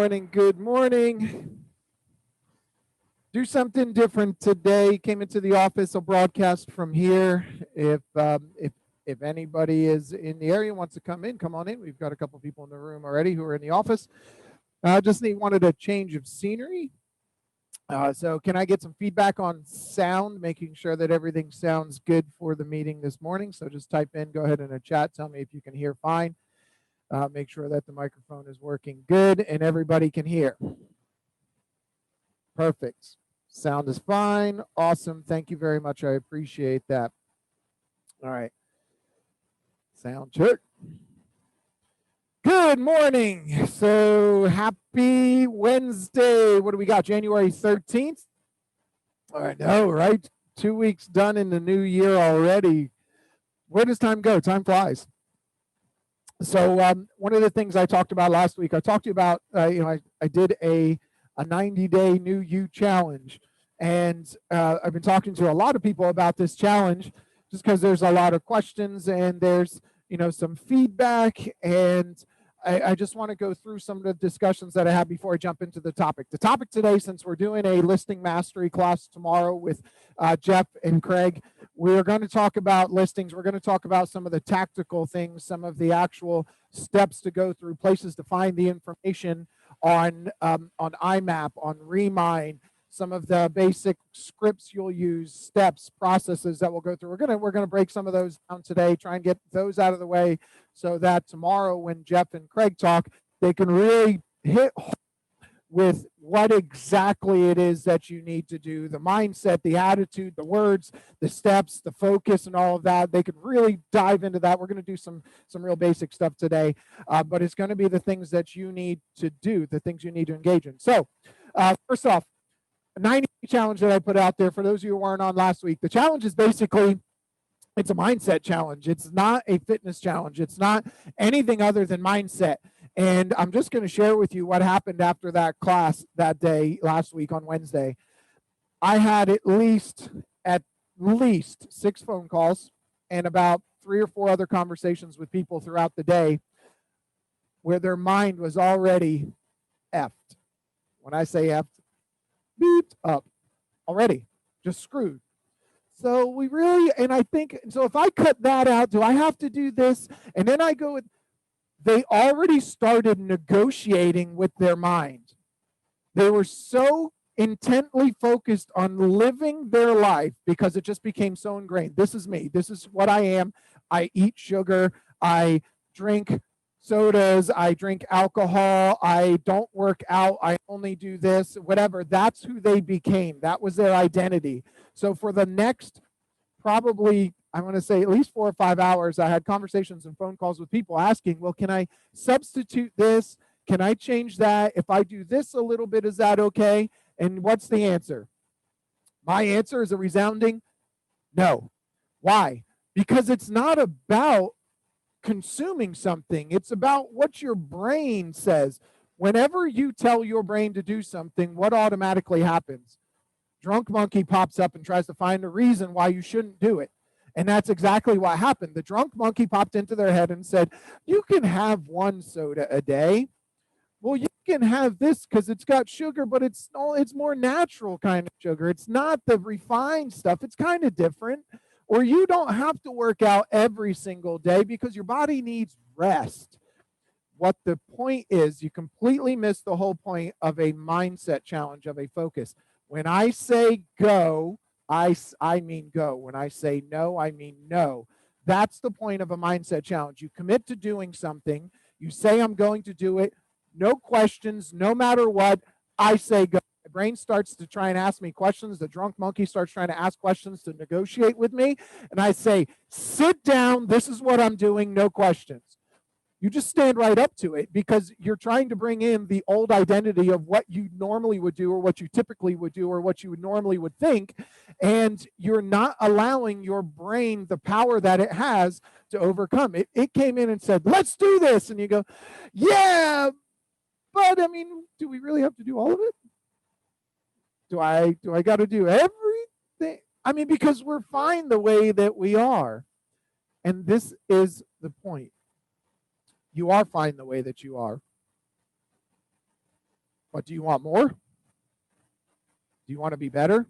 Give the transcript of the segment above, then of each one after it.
morning. Good morning. Do something different today. Came into the office. I'll broadcast from here. If anybody is in the area and wants to come in, come on in. We've got a couple people in the room already who are in the office. Wanted a change of scenery. So can I get some feedback on sound, making sure that everything sounds good for the meeting this morning? So just type in, go ahead in the chat, tell me if you can hear fine. Make sure that the microphone is working good and everybody can hear. Perfect. Sound is fine. Awesome. Thank you very much. I appreciate that. All right. Sound check. Good morning. So happy Wednesday. What do we got? January 13th? I know, right? 2 weeks done in the new year already. Where does time go? Time flies. So one of the things I talked about last week, I talked to you about, I did a 90-day New You challenge. And I've been talking to a lot of people about this challenge just because there's a lot of questions and there's, some feedback. And I just want to go through some of the discussions that I had before I jump into the topic. The topic today, since we're doing a listing mastery class tomorrow with Jeff and Craig, we're going to talk about listings. We're going to talk about some of the tactical things, some of the actual steps to go through, places to find the information on IMAP, on Remind, some of the basic scripts you'll use, steps, processes that we'll go through. We're gonna break some of those down today, try and get those out of the way so that tomorrow when Jeff and Craig talk, they can really hit with what exactly it is that you need to do, the mindset, the attitude, the words, the steps, the focus, and all of that. They can really dive into that. We're going to do some real basic stuff today, but it's going to be the things that you need to do, the things you need to engage in. So first off, a 90-day challenge that I put out there for those of you who weren't on last week. The challenge is basically, it's a mindset challenge. It's not a fitness challenge. It's not anything other than mindset. And I'm just going to share with you what happened after that class that day last week on Wednesday. I had at least 6 phone calls and about 3 or 4 other conversations with people throughout the day where their mind was already effed. When I say effed, beeped up already, just screwed. So we really, and I think, so if I cut that out, do I have to do this? And then I go with, they already started negotiating with their mind. They were so intently focused on living their life because it just became so ingrained. This is me. This is what I am. I eat sugar. I drink sodas. I drink alcohol. I don't work out. I only do this, whatever. That's who they became. That was their identity. So for the next probably, I want to say at least 4 or 5 hours, I had conversations and phone calls with people asking, well, can I substitute this? Can I change that? If I do this a little bit, is that okay? And what's the answer? My answer is a resounding no. Why? Because it's not about consuming something. It's about what your brain says. Whenever you tell your brain to do something, what automatically happens? Drunk monkey pops up and tries to find a reason why you shouldn't do it. And that's exactly what happened. The drunk monkey popped into their head and said, you can have 1 soda a day. Well, you can have this because it's got sugar, but it's more natural kind of sugar. It's not the refined stuff. It's kind of different. Or you don't have to work out every single day because your body needs rest. What the point is, you completely miss the whole point of a mindset challenge, of a focus. When I say go, I mean go. When I say no, I mean no. That's the point of a mindset challenge. You commit to doing something. You say, I'm going to do it. No questions, no matter what. I say go. My brain starts to try and ask me questions. The drunk monkey starts trying to ask questions to negotiate with me. And I say, sit down. This is what I'm doing. No questions. You just stand right up to it because you're trying to bring in the old identity of what you normally would do or what you typically would do or what you would normally would think. And you're not allowing your brain the power that it has to overcome it. It came in and said, let's do this. And you go, yeah, but I mean, do we really have to do all of it? Do I got to do everything? I mean, because we're fine the way that we are. And this is the point. You are fine the way that you are. But do you want more? Do you want to be better?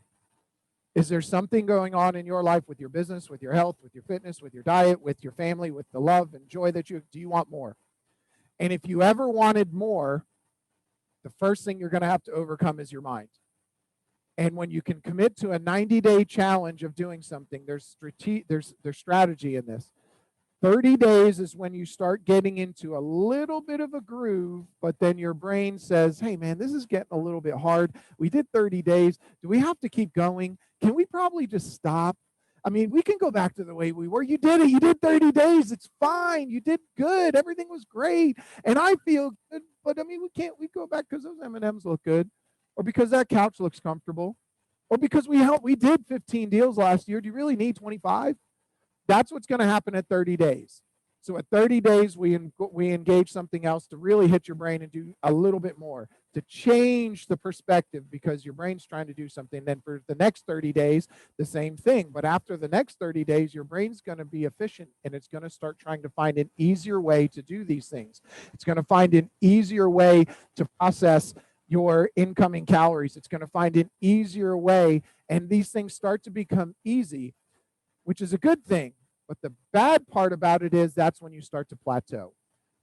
Is there something going on in your life with your business, with your health, with your fitness, with your diet, with your family, with the love and joy that do you want more? And if you ever wanted more, the first thing you're going to have to overcome is your mind. And when you can commit to a 90-day challenge of doing something, there's strategy in this. 30 days is when you start getting into a little bit of a groove, but then your brain says, hey, man, this is getting a little bit hard. We did 30 days. Do we have to keep going? Can we probably just stop? I mean, we can go back to the way we were. You did it. You did 30 days. It's fine. You did good. Everything was great. And I feel good. But, I mean, we go back because those M&Ms look good, or because that couch looks comfortable, or because we did 15 deals last year. Do you really need 25? That's what's going to happen at 30 days. So at 30 days, we engage something else to really hit your brain and do a little bit more, to change the perspective, because your brain's trying to do something. Then for the next 30 days, the same thing. But after the next 30 days, your brain's going to be efficient, and it's going to start trying to find an easier way to do these things. It's going to find an easier way to process your incoming calories. It's going to find an easier way, and these things start to become easy, which is a good thing. But the bad part about it is that's when you start to plateau.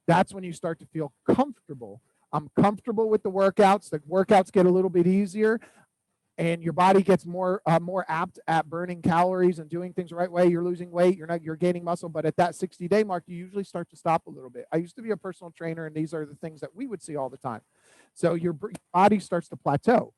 That's when you start to feel comfortable. I'm comfortable with the workouts. The workouts get a little bit easier, and your body gets more apt at burning calories and doing things the right way. You're losing weight. You're gaining muscle. But at that 60-day mark, you usually start to stop a little bit. I used to be a personal trainer, and these are the things that we would see all the time. So your body starts to plateau.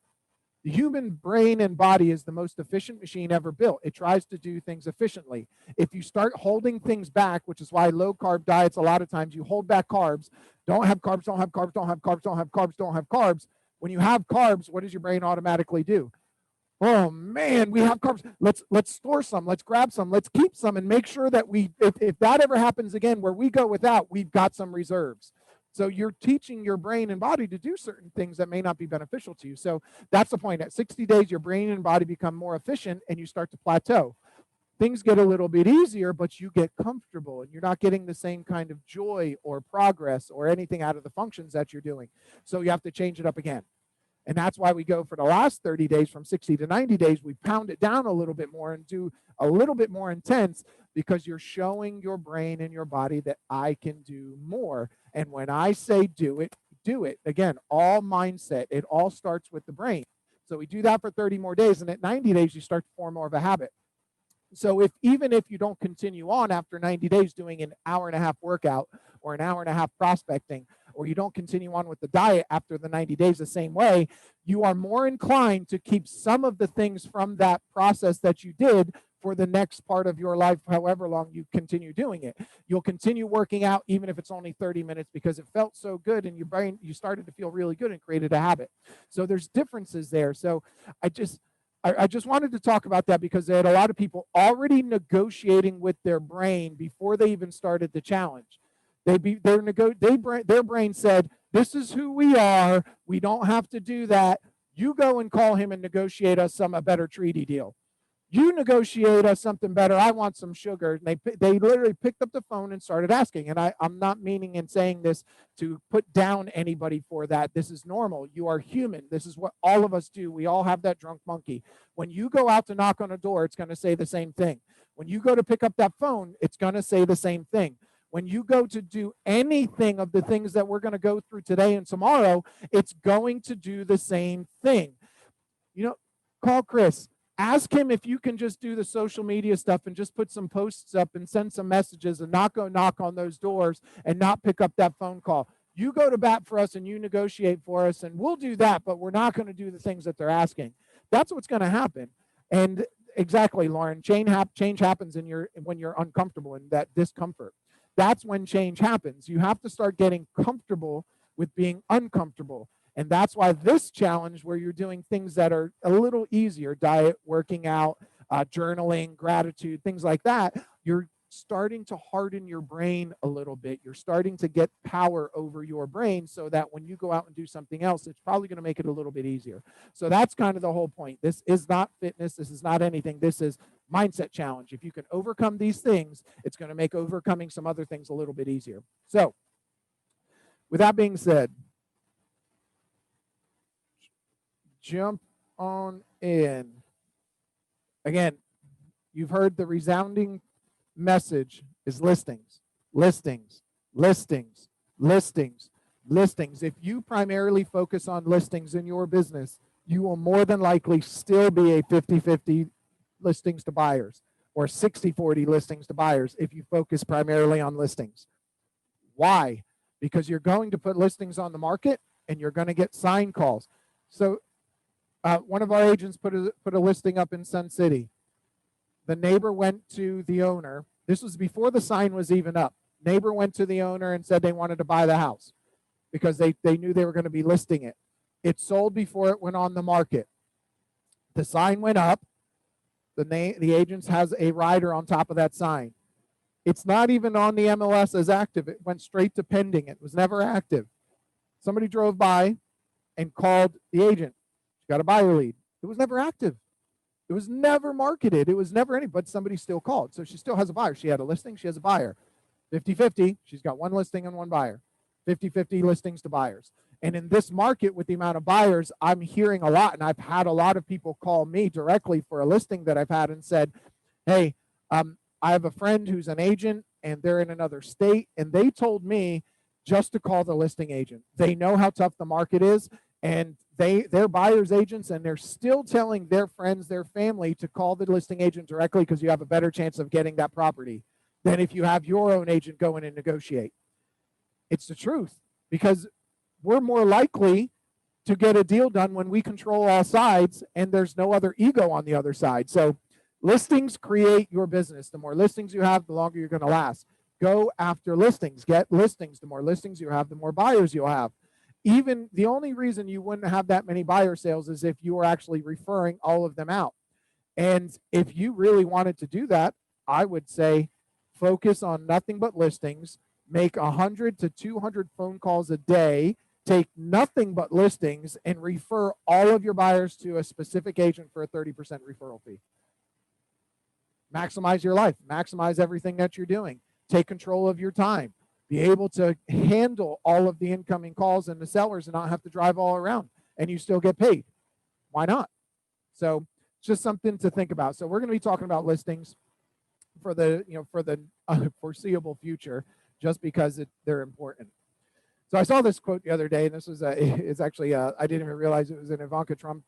The human brain and body is the most efficient machine ever built. It tries to do things efficiently. If you start holding things back, which is why low-carb diets, a lot of times you hold back carbs, don't have carbs, don't have carbs, don't have carbs, don't have carbs, don't have carbs. When you have carbs, what does your brain automatically do? Oh, man, we have carbs. Let's store some. Let's grab some. Let's keep some and make sure that if that ever happens again where we go without, we've got some reserves. So you're teaching your brain and body to do certain things that may not be beneficial to you. So that's the point. At 60 days, your brain and body become more efficient, and you start to plateau. Things get a little bit easier, but you get comfortable, and you're not getting the same kind of joy or progress or anything out of the functions that you're doing. So you have to change it up again. And that's why we go for the last 30 days, from 60 to 90 days, we pound it down a little bit more and do a little bit more intense, because you're showing your brain and your body that I can do more. And when I say do it, do it. Again, all mindset. It all starts with the brain. So we do that for 30 more days. And at 90 days, you start to form more of a habit. So even if you don't continue on after 90 days doing an hour-and-a-half workout or an hour-and-a-half prospecting, or you don't continue on with the diet after the 90 days the same way, you are more inclined to keep some of the things from that process that you did for the next part of your life, however long you continue doing it. You'll continue working out even if it's only 30 minutes, because it felt so good and your brain, you started to feel really good and created a habit. So there's differences there. So I just wanted to talk about that, because they had a lot of people already negotiating with their brain before they even started the challenge. Their brain said, this is who we are. We don't have to do that. You go and call him and negotiate us a better treaty deal. You negotiate us something better. I want some sugar. And they literally picked up the phone and started asking. And I'm not meaning in saying this to put down anybody for that. This is normal. You are human. This is what all of us do. We all have that drunk monkey. When you go out to knock on a door, it's going to say the same thing. When you go to pick up that phone, it's going to say the same thing. When you go to do anything of the things that we're going to go through today and tomorrow, it's going to do the same thing. Call Chris. Ask him if you can just do the social media stuff and just put some posts up and send some messages and not go knock on those doors and not pick up that phone call. You go to bat for us and you negotiate for us, and we'll do that, but we're not going to do the things that they're asking. That's what's going to happen. And exactly, Lauren, change happens when you're uncomfortable and that discomfort. That's when change happens. You have to start getting comfortable with being uncomfortable. And that's why this challenge, where you're doing things that are a little easier, diet, working out, journaling, gratitude, things like that, you're starting to harden your brain a little bit. You're starting to get power over your brain, so that when you go out and do something else, it's probably going to make it a little bit easier. So that's kind of the whole point. This is not fitness. This is not anything. This is mindset challenge. If you can overcome these things, it's going to make overcoming some other things a little bit easier. So with that being said, jump on in. Again, you've heard the resounding message is listings, listings, listings, listings, listings. If you primarily focus on listings in your business, you will more than likely still be a 50-50 listings to buyers or 60-40 listings to buyers if you focus primarily on listings. Why? Because you're going to put listings on the market and you're going to get sign calls. So one of our agents put a listing up in Sun City. The neighbor went to the owner. This was before the sign was even up. Neighbor went to the owner and said they wanted to buy the house because they knew they were going to be listing it. It sold before it went on the market. The sign went up. The agent has a rider on top of that sign. It's not even on the MLS as active. It went straight to pending. It was never active. Somebody drove by and called the agent. She got a buyer lead. It was never active. It was never marketed. It was never any, but somebody still called. So she still has a buyer. She had a listing. She has a buyer. 50-50. She's got one listing and one buyer. 50-50 listings to buyers. And in this market with the amount of buyers, I'm hearing a lot, and I've had a lot of people call me directly for a listing that I've had and said, hey, I have a friend who's an agent and they're in another state, and they told me just to call the listing agent. They know how tough the market is, and they're buyers agents, and they're still telling their friends, their family to call the listing agent directly because you have a better chance of getting that property than if you have your own agent go in and negotiate. It's the truth, because we're more likely to get a deal done when we control all sides and there's no other ego on the other side. So listings create your business. The more listings you have, the longer you're going to last. Go after listings. Get listings. The more listings you have, the more buyers you'll have. Even the only reason you wouldn't have that many buyer sales is if you were actually referring all of them out. And if you really wanted to do that, I would say focus on nothing but listings. Make 100 to 200 phone calls a day. Take nothing but listings and refer all of your buyers to a specific agent for a 30% referral fee. Maximize your life. Maximize everything that you're doing. Take control of your time. Be able to handle all of the incoming calls and the sellers and not have to drive all around, and you still get paid. Why not? So it's just something to think about. So we're going to be talking about listings for the foreseeable future, just because they're important. So I saw this quote the other day, and this was it's actually I didn't even realize it was an Ivanka Trump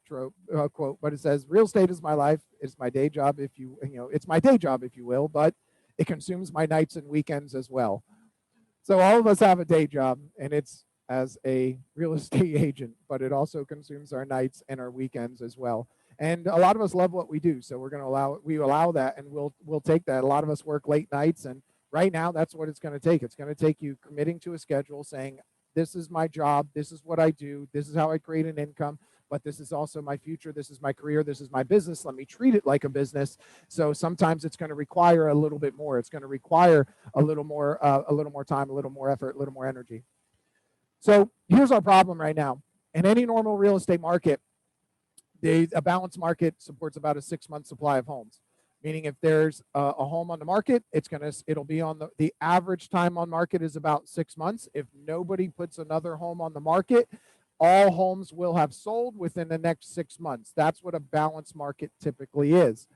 quote, but it says, "Real estate is my life. It's my day job, it's my day job, if you will, but it consumes my nights and weekends as well." So all of us have a day job, and it's as a real estate agent, but it also consumes our nights and our weekends as well. And a lot of us love what we do, so we're going to allow that, and we'll take that. A lot of us work late nights, and right now that's what it's going to take. It's going to take you committing to a schedule, saying, this is my job, this is what I do, this is how I create an income, but this is also my future, this is my career, this is my business. Let me treat it like a business. So sometimes it's going to require a little bit more. It's going to require a little more time, a little more effort, a little more energy. So here's our problem right now. In any normal real estate market, a balanced market supports about a 6-month supply of homes. Meaning if there's a home on the market, it'll be on the average time on market is about 6 months. If nobody puts another home on the market, all homes will have sold within the next 6 months. That's what a balanced market typically is.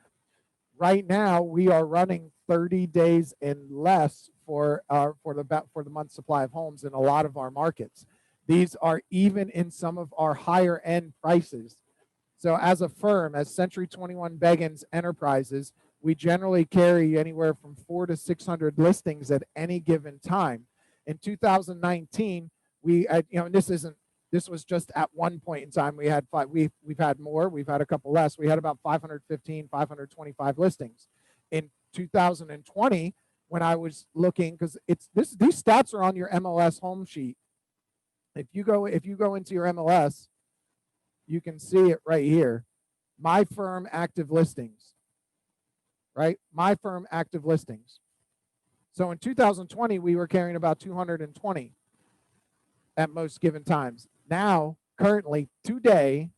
Right now, we are running 30 days and less for the month supply of homes in a lot of our markets. These are even in some of our higher end prices. So as a firm, as Century 21 Beggins Enterprises, we generally carry anywhere from 400 to 600 listings at any given time. In 2019, this was just at one point in time. We had we've had more, we've had a couple less. We had about 515, 525 listings. In 2020, when I was looking, because these stats are on your MLS home sheet. If you go into your MLS, you can see it right here. My firm active listings, right? My firm active listings. So in 2020, we were carrying about 220 at most given times. Now, currently, today,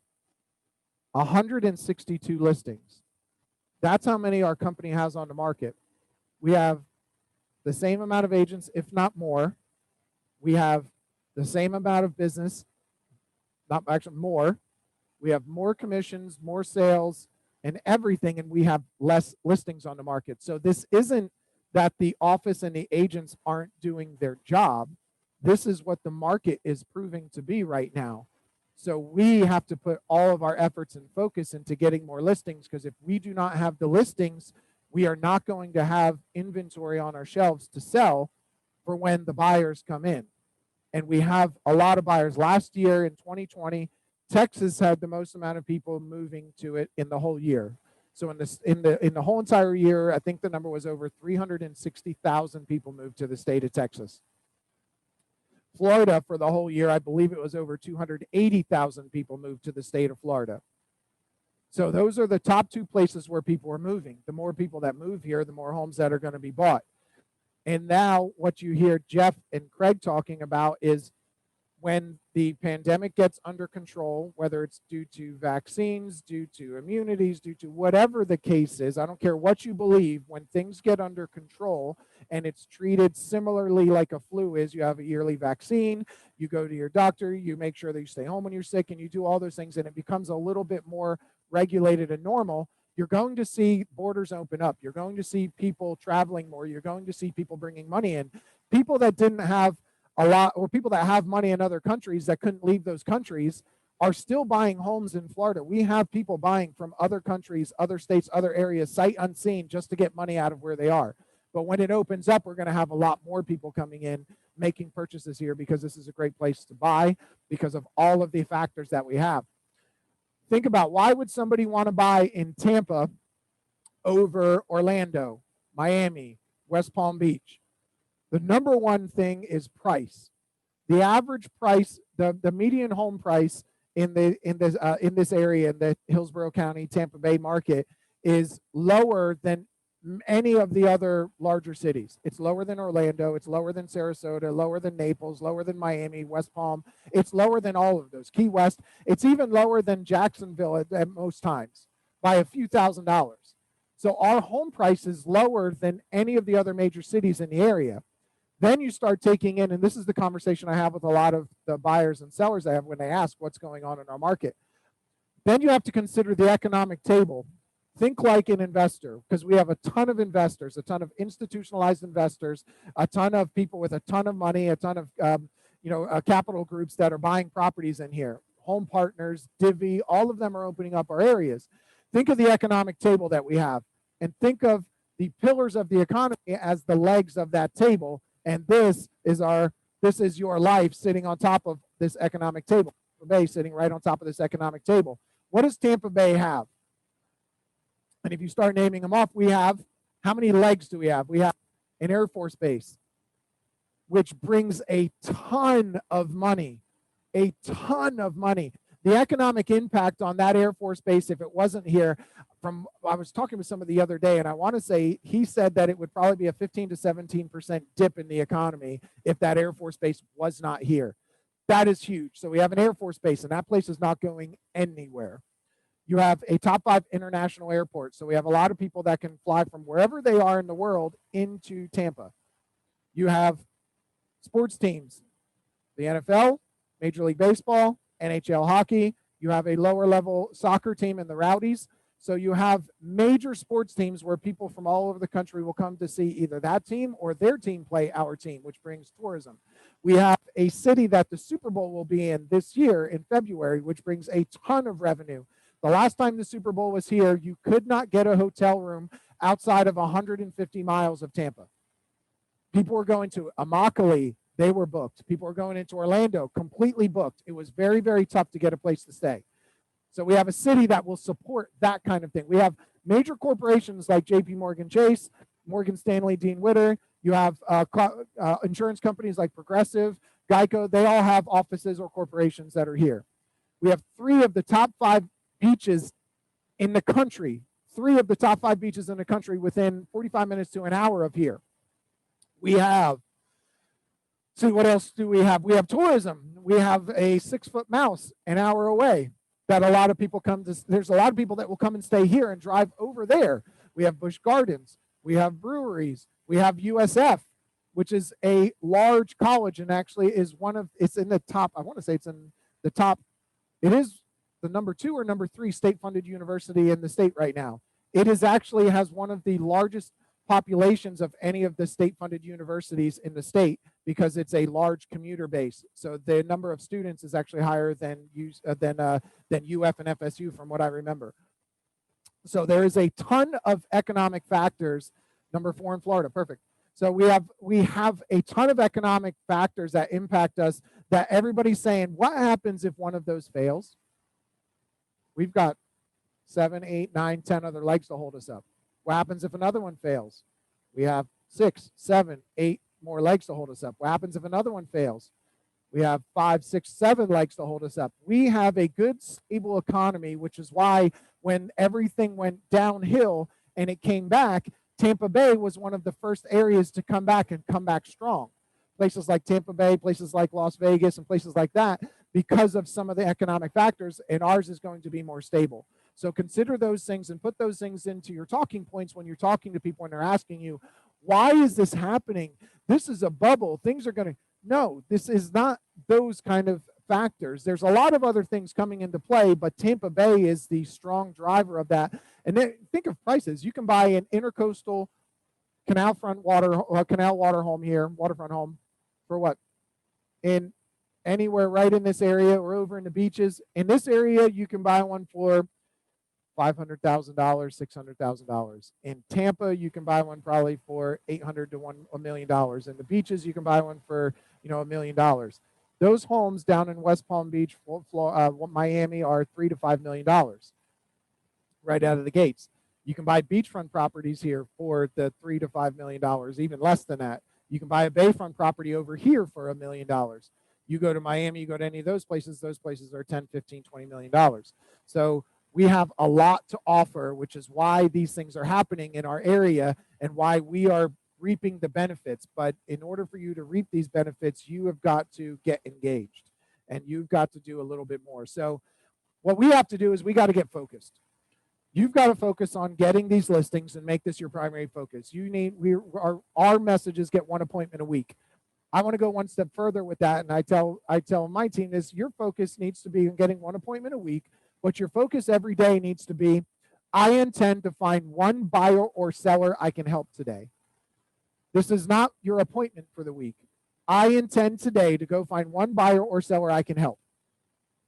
162 listings. That's how many our company has on the market. We have the same amount of agents, if not more. We have the same amount of business, not actually more. We have more commissions, more sales, and everything, and we have less listings on the market. So this isn't that the office and the agents aren't doing their job. This is what the market is proving to be right now. So we have to put all of our efforts and focus into getting more listings, because if we do not have the listings, we are not going to have inventory on our shelves to sell for when the buyers come in. And we have a lot of buyers. Last year in 2020, Texas had the most amount of people moving to it in the whole year. So in the whole entire year, I think the number was over 360,000 people moved to the state of Texas. Florida, for the whole year, I believe it was over 280,000 people moved to the state of Florida. So those are the top two places where people are moving. The more people that move here, the more homes that are going to be bought. And now what you hear Jeff and Craig talking about is when the pandemic gets under control, whether it's due to vaccines, due to immunities, due to whatever the case is, I don't care what you believe, when things get under control and it's treated similarly like a flu is, you have a yearly vaccine, you go to your doctor, you make sure that you stay home when you're sick, and you do all those things, and it becomes a little bit more regulated and normal, you're going to see borders open up. You're going to see people traveling more. You're going to see people bringing money in. People that didn't have a lot, or people that have money in other countries that couldn't leave those countries, are still buying homes in Florida. We have people buying from other countries, other states, other areas, sight unseen, just to get money out of where they are. But when it opens up, we're going to have a lot more people coming in, making purchases here, because this is a great place to buy because of all of the factors that we have. Think about, why would somebody want to buy in Tampa over Orlando, Miami, West Palm Beach? The number one thing is price. The average price, the median home price in this area, in the Hillsborough County, Tampa Bay market, is lower than any of the other larger cities. It's lower than Orlando, it's lower than Sarasota, lower than Naples, lower than Miami, West Palm. It's lower than all of those. Key West, it's even lower than Jacksonville at most times by a few $1,000s. So our home price is lower than any of the other major cities in the area. Then you start taking in, and this is the conversation I have with a lot of the buyers and sellers I have when they ask what's going on in our market. Then you have to consider the economic table. Think like an investor, because we have a ton of investors, a ton of institutionalized investors, a ton of people with a ton of money, a ton of capital groups that are buying properties in here. Home Partners, Divvy, all of them are opening up our areas. Think of the economic table that we have, and think of the pillars of the economy as the legs of that table. And this is your life sitting on top of this economic table. Tampa Bay sitting right on top of this economic table. What does Tampa Bay have? And if you start naming them off, we have, how many legs do we have? We have an Air Force base, which brings a ton of money, a ton of money. The economic impact on that Air Force base, if it wasn't here, I was talking with somebody the other day, and I want to say he said that it would probably be a 15 to 17% dip in the economy if that Air Force base was not here. That is huge. So we have an Air Force base, and that place is not going anywhere. You have a top 5 international airport. So we have a lot of people that can fly from wherever they are in the world into Tampa. You have sports teams, the NFL, Major League Baseball, NHL hockey. You have a lower level soccer team in the Rowdies. So you have major sports teams where people from all over the country will come to see either that team or their team play our team, which brings tourism. We have a city that the Super Bowl will be in this year in February, which brings a ton of revenue. The last time the Super Bowl was here, you could not get a hotel room outside of 150 miles of Tampa. People were going to Immokalee, they were booked. People were going into Orlando, completely booked. It was very, very tough to get a place to stay. So we have a city that will support that kind of thing. We have major corporations like JP Morgan Chase, Morgan Stanley, Dean Witter. You have insurance companies like Progressive, Geico. They all have offices or corporations that are here. We have 3 of the top 5 beaches in the country, 3 of the top 5 beaches in the country within 45 minutes to an hour of here. We have, see, what else do we have? We have tourism. We have a 6-foot mouse an hour away that a lot of people come to. There's a lot of people that will come and stay here and drive over there. We have Busch Gardens. We have breweries. We have USF, which is a large college and actually is it's in the top, I want to say it's in the top, it is the number 2 or number 3 state-funded university in the state right now. It is actually has one of the largest populations of any of the state-funded universities in the state because it's a large commuter base. So the number of students is actually higher than UF and FSU from what I remember. So there is a ton of economic factors. Number 4 in Florida, perfect. So we have a ton of economic factors that impact us that everybody's saying, what happens if one of those fails? We've got 7, 8, 9, 10 other legs to hold us up. What happens if another one fails? We have 6, 7, 8 more legs to hold us up. What happens if another one fails? We have 5, 6, 7 legs to hold us up. We have a good, stable economy, which is why when everything went downhill and it came back, Tampa Bay was one of the first areas to come back and come back strong. Places like Tampa Bay, places like Las Vegas, and places like that, because of some of the economic factors, and ours is going to be more stable. So consider those things and put those things into your talking points when you're talking to people and they're asking you, why is this happening? This is a bubble. Things are going to, no, this is not those kind of factors. There's a lot of other things coming into play, but Tampa Bay is the strong driver of that. And then think of prices. You can buy an intercoastal canal water home here, waterfront home, for what? In anywhere right in this area or over in the beaches. In this area, you can buy one for $500,000, $600,000. In Tampa, you can buy one probably for $800,000 to $1 million. In the beaches, you can buy one for $1 million. Those homes down in West Palm Beach, Miami, are $3 to $5 million right out of the gates. You can buy beachfront properties here for the $3 to $5 million, even less than that. You can buy a bayfront property over here for $1 million. You go to Miami, you go to any of those places are 10, 15, $20 million. So we have a lot to offer, which is why these things are happening in our area and why we are reaping the benefits. But in order for you to reap these benefits, you have got to get engaged and you've got to do a little bit more. So what we have to do is we got to get focused. You've got to focus on getting these listings and make this your primary focus. Our messages get one appointment a week. I want to go one step further with that, and I tell my team this: your focus needs to be on getting one appointment a week, but your focus every day needs to be, I intend to find one buyer or seller I can help today. This is not your appointment for the week. I intend today to go find one buyer or seller I can help.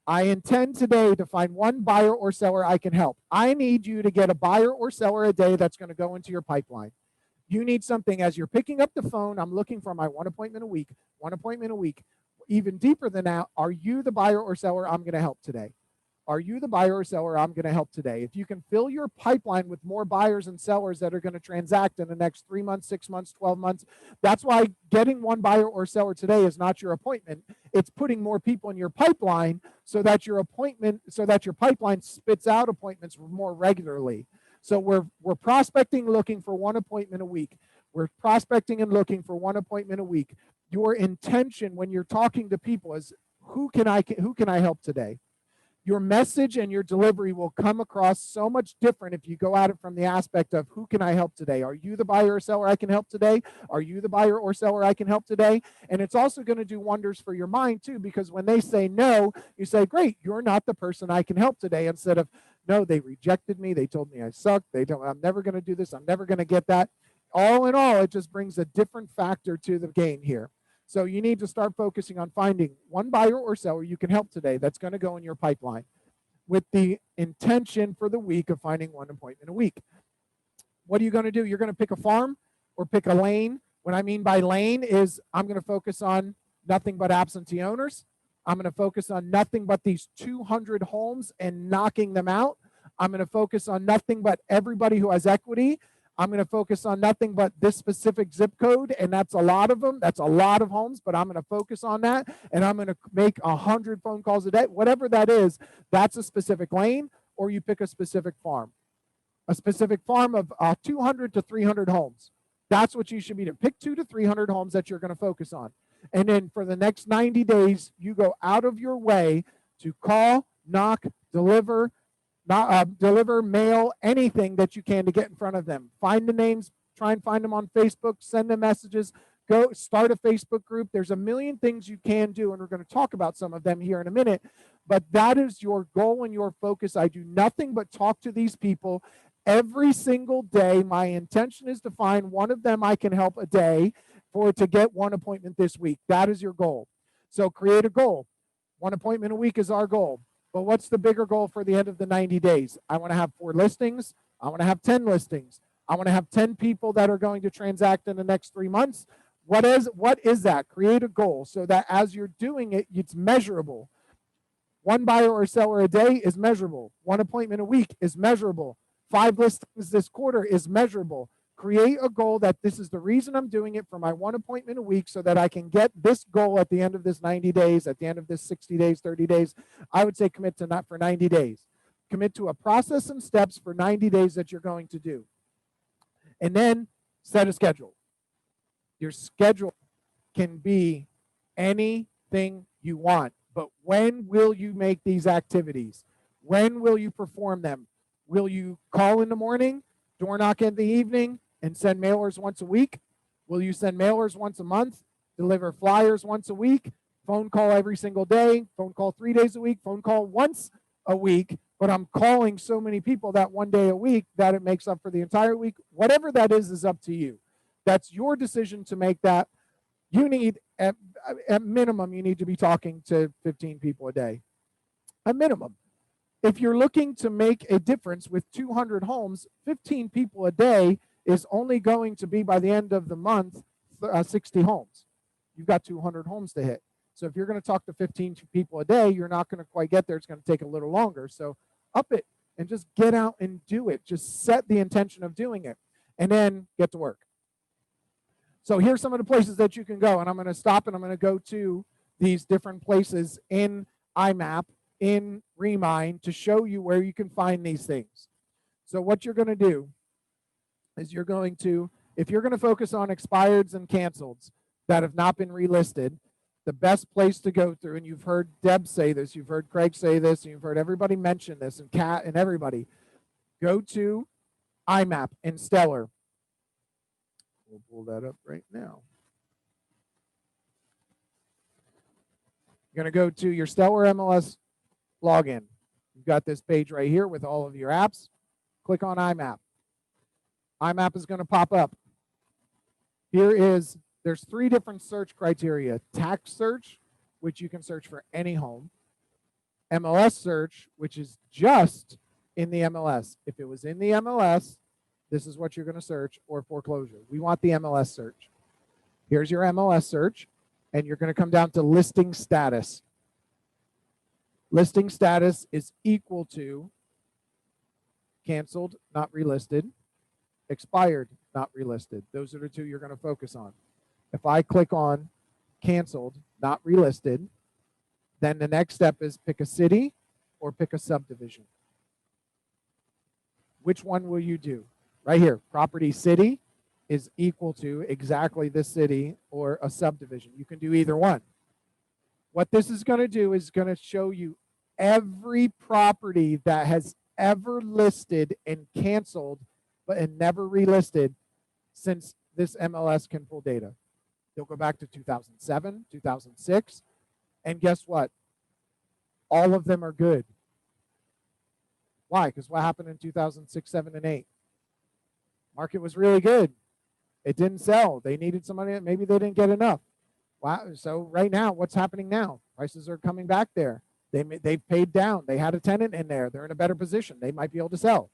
I intend today to find one buyer or seller I can help. I need you to get a buyer or seller a day that's going to go into your pipeline. You need something as you're picking up the phone. I'm looking for my one appointment a week. Even deeper than that, are you the buyer or seller I'm going to help today? Are you the buyer or seller I'm going to help today? If you can fill your pipeline with more buyers and sellers that are going to transact in the next 3 months, 6 months, 12 months, that's why getting one buyer or seller today is not your appointment. It's putting more people in your pipeline so that your pipeline spits out appointments more regularly. So we're prospecting, looking for one appointment a week. We're prospecting and looking for one appointment a week. Your intention when you're talking to people is, who can I help today? Your message and your delivery will come across so much different if you go at it from the aspect of, who can I help today? Are you the buyer or seller I can help today? Are you the buyer or seller I can help today? And it's also going to do wonders for your mind too, because when they say no, you say, great, you're not the person I can help today, instead of, no, they rejected me. They told me I suck. I'm never going to do this. I'm never going to get that. All in all, it just brings a different factor to the game here. So you need to start focusing on finding one buyer or seller you can help today that's going to go in your pipeline, with the intention for the week of finding one appointment a week. What are you going to do? You're going to pick a farm or pick a lane. What I mean by lane is, I'm going to focus on nothing but absentee owners. I'm going to focus on nothing but these 200 homes and knocking them out. I'm going to focus on nothing but everybody who has equity. I'm going to focus on nothing but this specific zip code, and that's a lot of them. That's a lot of homes, but I'm going to focus on that, and I'm going to make 100 phone calls a day. Whatever that is, that's a specific lane, or you pick a specific farm. A specific farm of 200 to 300 homes. That's what you should be doing. Pick 200 to 300 homes that you're going to focus on. And then for the next 90 days, you go out of your way to call, knock, deliver, mail, anything that you can to get in front of them. Find the names, try and find them on Facebook, send them messages, go start a Facebook group. There's a million things you can do, and we're going to talk about some of them here in a minute. but that is your goal and your focus. I do nothing but talk to these people every single day. My intention is to find one of them I can help a day to get one appointment this week. That is your goal. So create a goal. One appointment a week is our goal. But what's the bigger goal for the end of the 90 days? I want to have 4 listings. I want to have 10 listings. I want to have 10 people that are going to transact in the next 3 months. What is that? Create a goal so that as you're doing it, it's measurable. 1 buyer or seller a day is measurable. 1 appointment a week is measurable. 5 listings this quarter is measurable. Create a goal that this is the reason I'm doing it for my 1 appointment a week so that I can get this goal at the end of this 90 days, at the end of this 60 days, 30 days. I would say commit to not for 90 days. Commit to a process and steps for 90 days that you're going to do. And then set a schedule. Your schedule can be anything you want, but when will you make these activities? When will you perform them? Will you call in the morning, door knock in the evening, and send mailers once a week? Will you send mailers once a month, deliver flyers once a week, phone call every single day, phone call 3 days a week, phone call once a week, but I'm calling so many people that 1 day a week that it makes up for the entire week? Whatever that is up to you. That's your decision to make that. You need, at minimum, you need to be talking to 15 people a day. A minimum. If you're looking to make a difference with 200 homes, 15 people a day is only going to be, by the end of the month, 60 homes. You've got 200 homes to hit. So if you're going to talk to 15 people a day, you're not going to quite get there. It's going to take a little longer. So up it and just get out and do it. Just set the intention of doing it and then get to work. So here's some of the places that you can go. And I'm going to stop and I'm going to go to these different places in IMAP, in Remind, to show you where you can find these things. So what you're going to do is you're going to, if you're going to focus on expireds and canceleds that have not been relisted, the best place to go through, and you've heard Deb say this, you've heard Craig say this, and you've heard everybody mention this, and Kat and everybody, go to IMAP and Stellar. We'll pull that up right now. You're going to go to your Stellar MLS login. You've got this page right here with all of your apps. Click on IMAP. IMAP is going to pop up. There's 3 different search criteria. Tax search, which you can search for any home. MLS search, which is just in the MLS. If it was in the MLS, this is what you're going to search, or foreclosure. We want the MLS search. Here's your MLS search, and you're going to come down to listing status. Listing status is equal to canceled, not relisted, expired, not relisted. Those are the 2 you're going to focus on. If I click on canceled, not relisted, then the next step is pick a city or pick a subdivision. Which one will you do? Right here, property city is equal to exactly this city or a subdivision. You can do either one. What this is going to do is going to show you every property that has ever listed and canceled and never relisted since this MLS can pull data. They'll go back to 2007, 2006, and guess what? All of them are good. Why? Because what happened in 2006, 7, and 8? Market was really good. It didn't sell. They needed some money. Maybe they didn't get enough. Wow. So right now, what's happening now? Prices are coming back there. They've paid down. They had a tenant in there. They're in a better position. They might be able to sell.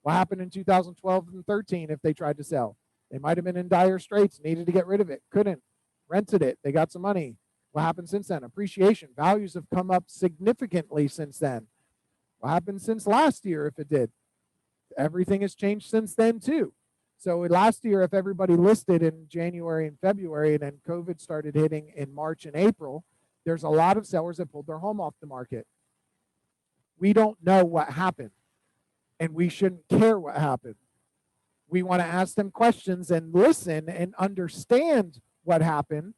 What happened in 2012 and 13 if they tried to sell? They might have been in dire straits, needed to get rid of it, couldn't, rented it. They got some money. What happened since then? Appreciation. Values have come up significantly since then. What happened since last year if it did? Everything has changed since then too. So last year, if everybody listed in January and February and then COVID started hitting in March and April, there's a lot of sellers that pulled their home off the market. We don't know what happened, and we shouldn't care what happened. We want to ask them questions and listen and understand what happened,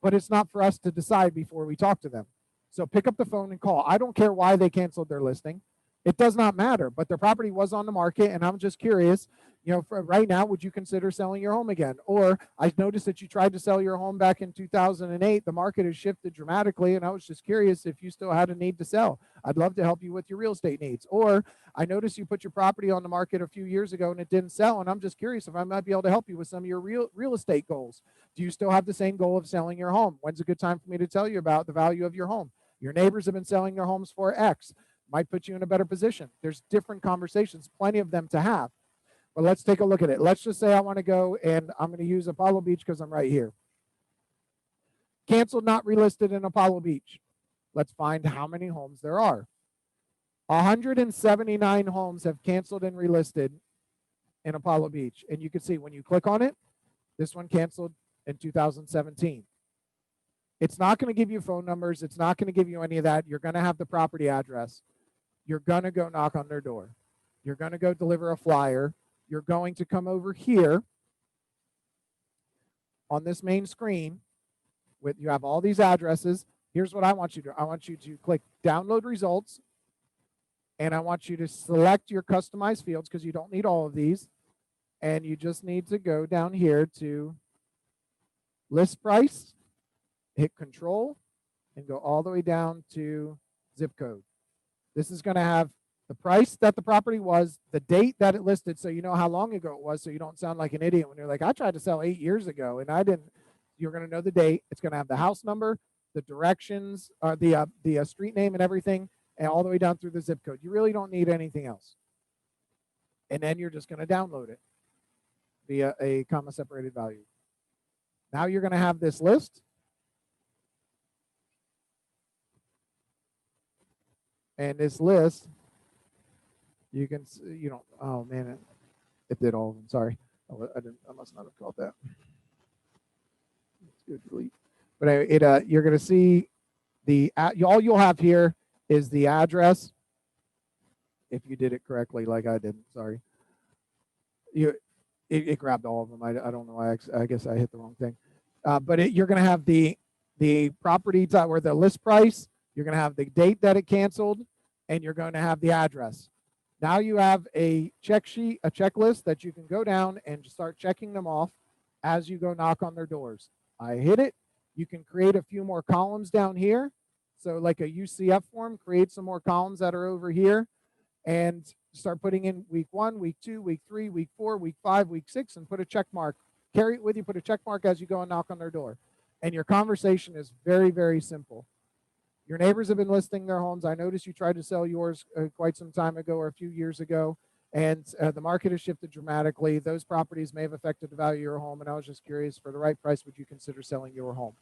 but it's not for us to decide before we talk to them. So pick up the phone and call. I don't care why they canceled their listing. It does not matter, but the property was on the market, and I'm just curious, for right now, would you consider selling your home again? Or I noticed that you tried to sell your home back in 2008. The market has shifted dramatically, and I was just curious if you still had a need to sell. I'd love to help you with your real estate needs. Or I noticed you put your property on the market a few years ago and it didn't sell, and I'm just curious if I might be able to help you with some of your real estate goals. Do you still have the same goal of selling your home? When's a good time for me to tell you about the value of your home? Your neighbors have been selling their homes for X. Might put you in a better position. There's different conversations, plenty of them to have. But let's take a look at it. Let's just say I want to go, and I'm going to use Apollo Beach because I'm right here. Canceled, not relisted in Apollo Beach. Let's find how many homes there are. 179 homes have canceled and relisted in Apollo Beach. And you can see when you click on it, this one canceled in 2017. It's not going to give you phone numbers. It's not going to give you any of that. You're going to have the property address. You're going to go knock on their door. You're going to go deliver a flyer. You're going to come over here on this main screen. You have all these addresses. Here's what I want you to do. I want you to click download results, and I want you to select your customized fields because you don't need all of these. And you just need to go down here to list price, hit control, and go all the way down to zip code. This is going to have the price that the property was, the date that it listed, so you know how long ago it was, so you don't sound like an idiot when you're like, I tried to sell 8 years ago and I didn't. You're going to know the date. It's going to have the house number, the directions, the street name and everything, and all the way down through the zip code. You really don't need anything else. And then you're just going to download it via a comma separated value. Now you're going to have this list. And this list, you can, oh man, it did all of them. Sorry. I must not have called that. Let's go delete. But you're going to see all you'll have here is the address. If you did it correctly, like I didn't, sorry. It grabbed all of them. I don't know why. I guess I hit the wrong thing. But you're going to have the property or the list price. You're going to have the date that it canceled, and you're going to have the address. Now you have a check sheet, a checklist that you can go down and start checking them off as you go knock on their doors. I hit it. You can create a few more columns down here. So like a UCF form, create some more columns that are over here and start putting in week 1, week 2, week 3, week 4, week 5, week 6, and put a check mark. Carry it with you, put a check mark as you go and knock on their door. And your conversation is very, very simple. Your neighbors have been listing their homes. I noticed you tried to sell yours quite some time ago or a few years ago, and the market has shifted dramatically. Those properties may have affected the value of your home, and I was just curious, for the right price, would you consider selling your home?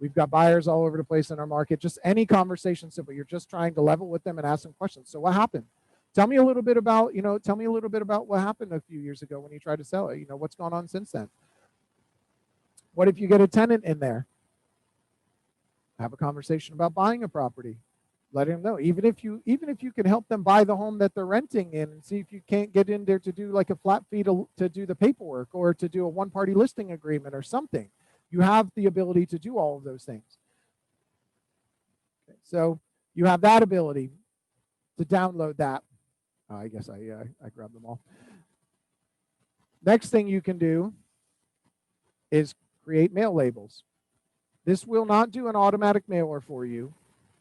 We've got buyers all over the place in our market. Just any conversation simple. You're just trying to level with them and ask them questions. So what happened? Tell me a little bit about, what happened a few years ago when you tried to sell it. What's gone on since then? What if you get a tenant in there? Have a conversation about buying a property. Let them know. Even if you can help them buy the home that they're renting in, and see if you can't get in there to do like a flat fee to do the paperwork or to do a one-party listing agreement or something. You have the ability to do all of those things. Okay, so you have that ability to download that. I guess I grabbed them all. Next thing you can do is create mail labels. This will not do an automatic mailer for you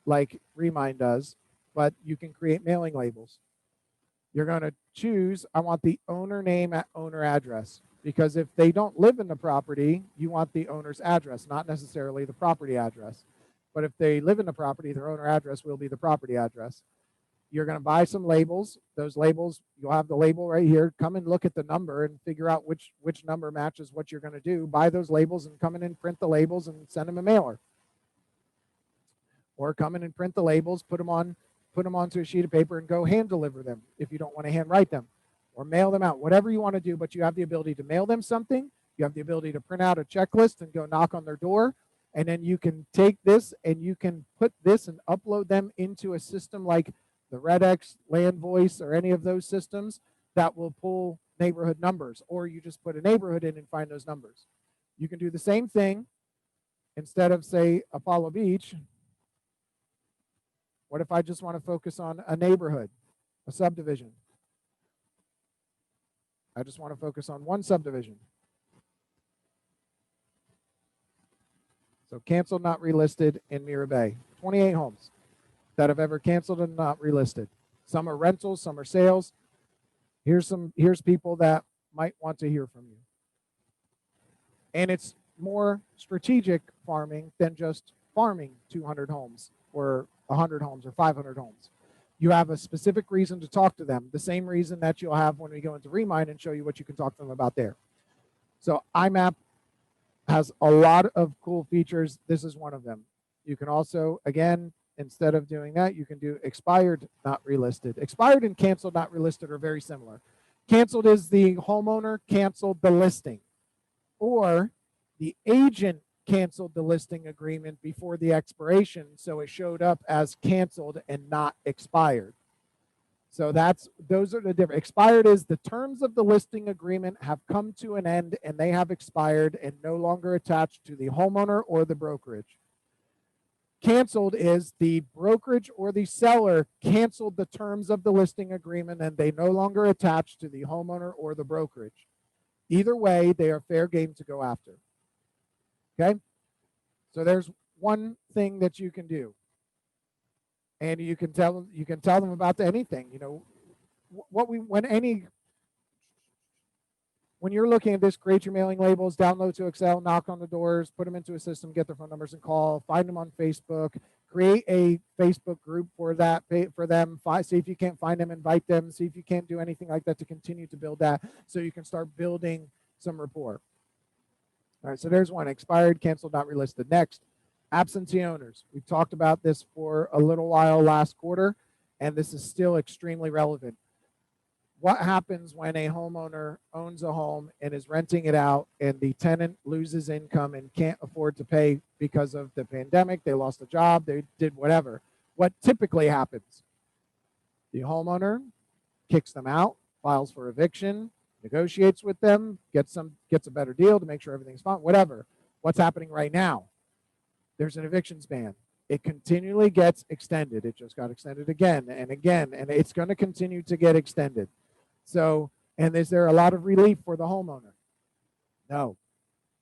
like Remind does, but you can create mailing labels. You're going to choose, I want the owner name at owner address, because if they don't live in the property, you want the owner's address, not necessarily the property address. But if they live in the property, their owner address will be the property address. You're going to buy some labels. Those labels, you'll have the label right here. Come and look at the number and figure out which number matches what you're going to do. Buy those labels and come in and print the labels and send them a mailer. Or come in and print the labels, put them onto a sheet of paper and go hand deliver them if you don't want to hand write them, or mail them out, whatever you want to do. But you have the ability to mail them something. You have the ability to print out a checklist and go knock on their door. And then you can take this and you can put this and upload them into a system like the RedX, LandVoice, or any of those systems that will pull neighborhood numbers, or you just put a neighborhood in and find those numbers. You can do the same thing. Instead of, say, Apollo Beach, what if I just want to focus on a neighborhood? A subdivision. I just want to focus on one subdivision. So canceled, not relisted in Mira Bay. 28 homes that have ever canceled and not relisted. Some are rentals, some are sales. Here's people that might want to hear from you. And it's more strategic farming than just farming 200 homes or 100 homes or 500 homes. You have a specific reason to talk to them, the same reason that you'll have when we go into Remind and show you what you can talk to them about there. So IMAP has a lot of cool features. This is one of them. You can also, again, instead of doing that, you can do expired, not relisted. Expired and canceled, not relisted are very similar. Canceled is the homeowner canceled the listing, or the agent canceled the listing agreement before the expiration, so it showed up as canceled and not expired. So those are the different. Expired is the terms of the listing agreement have come to an end and they have expired and no longer attached to the homeowner or the brokerage. Canceled is the brokerage or the seller canceled the terms of the listing agreement and they no longer attach to the homeowner or the brokerage. Either way, they are fair game to go after. Okay? So there's one thing that you can do. And you can tell them about anything. You know, when you're looking at this, create your mailing labels, download to Excel, knock on the doors, put them into a system, get their phone numbers and call, find them on Facebook, create a Facebook group for that, for them, see if you can't find them, invite them, see if you can't do anything like that to continue to build that so you can start building some rapport. All right, so there's one, expired, canceled, not relisted. Next, absentee owners. We talked about this for a little while last quarter, and this is still extremely relevant. What happens when a homeowner owns a home and is renting it out and the tenant loses income and can't afford to pay because of the pandemic? They lost a job, they did whatever. What typically happens? The homeowner kicks them out, files for eviction, negotiates with them, gets a better deal to make sure everything's fine, whatever. What's happening right now? There's an evictions ban. It continually gets extended. It just got extended again and again, and it's going to continue to get extended. So, and is there a lot of relief for the homeowner? No,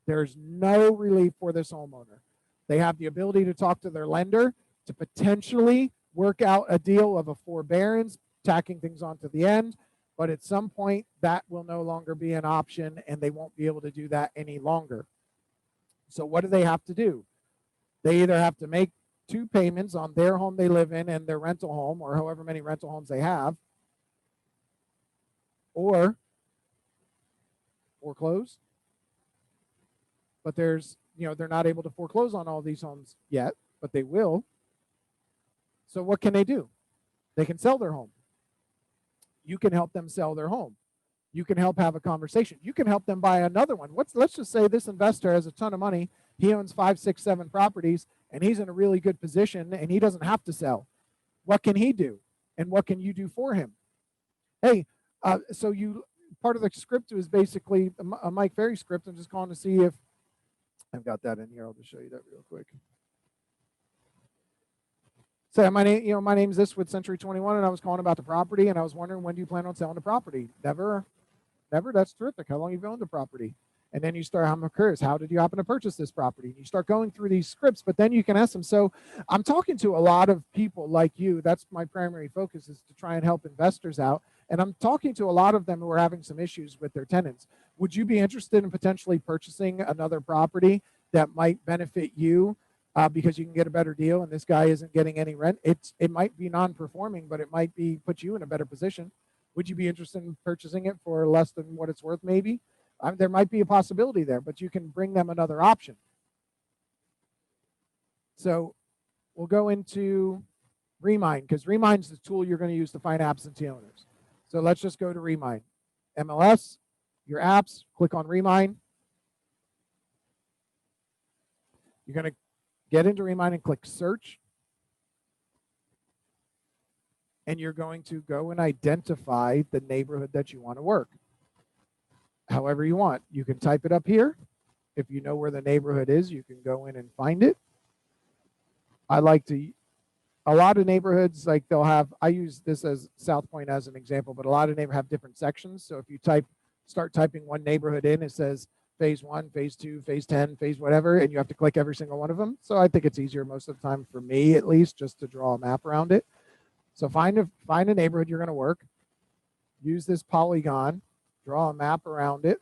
there's no relief for this homeowner. They have the ability to talk to their lender to potentially work out a deal of a forbearance, tacking things onto the end, but at some point that will no longer be an option and they won't be able to do that any longer. So what do they have to do? They either have to make 2 payments on their home they live in and their rental home, or however many rental homes they have, or foreclose. But they're not able to foreclose on all these homes yet, but they will. So what can they do? They can sell their home. You can help them sell their home. You can help have a conversation. You can help them buy another one. Let's just say this investor has a ton of money. He owns 5, 6, 7 properties, and he's in a really good position, and he doesn't have to sell. What can he do? And what can you do for him? Hey, part of the script is basically a Mike Ferry script. I'm just calling to see if I've got that in here. I'll just show you that real quick. So my name's this with Century 21, and I was calling about the property, and I was wondering, when do you plan on selling the property? Never. That's terrific. How long have you owned the property? And then you start, I'm curious, how did you happen to purchase this property? And you start going through these scripts, but then you can ask them. So I'm talking to a lot of people like you. That's my primary focus, is to try and help investors out. And I'm talking to a lot of them who are having some issues with their tenants. Would you be interested in potentially purchasing another property that might benefit you because you can get a better deal and this guy isn't getting any rent? It might be non-performing, but it might put you in a better position. Would you be interested in purchasing it for less than what it's worth maybe? There might be a possibility there, but you can bring them another option. So we'll go into Remind, because Remind's the tool you're going to use to find absentee owners. So let's just go to Remind. MLS, your apps, click on Remind. You're going to get into Remind and click search. And you're going to go and identify the neighborhood that you want to work. However you want. You can type it up here. If you know where the neighborhood is, you can go in and find it. I like to a lot of neighborhoods, like they'll have, I use this as South Point as an example, but a lot of neighborhoods have different sections. So if you start typing one neighborhood in, it says phase 1, phase 2, phase 10, phase whatever, and you have to click every single one of them. So I think it's easier most of the time, for me at least, just to draw a map around it. So find a neighborhood you're going to work. Use this polygon, draw a map around it.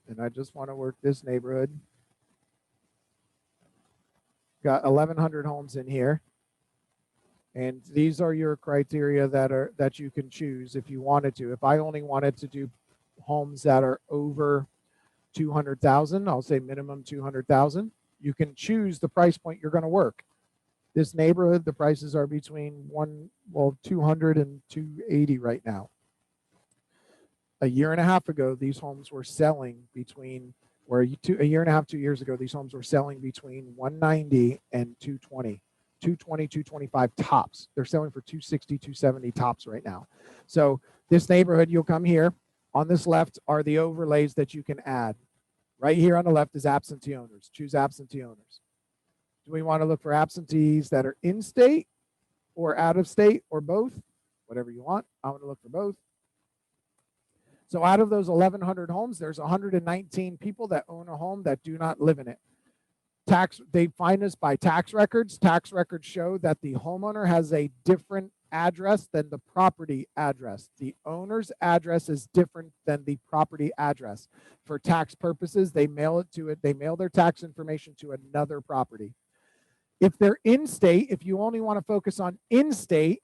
And I just want to work this neighborhood. Got 1,100 homes in here. And these are your criteria that you can choose if you wanted to. If I only wanted to do homes that are over 200,000, I'll say minimum 200,000. You can choose the price point you're going to work. This neighborhood, the prices are between 200 and 280 right now. A year and a half ago, these homes were selling between, or a year and a half, 2 years ago, these homes were selling between 190 and 220. 220, 225 tops. They're selling for 260, 270 tops right now. So this neighborhood, you'll come here. On this left are the overlays that you can add. Right here on the left is absentee owners. Choose absentee owners. Do we want to look for absentees that are in state or out of state or both? Whatever you want. I'm going to look for both. So out of those 1,100 homes, there's 119 people that own a home that do not live in it. They find us by tax records. Tax records show that the homeowner has a different address than the property address. The owner's address is different than the property address. For tax purposes, they mail their tax information to another property. If they're in state, if you only want to focus on in state,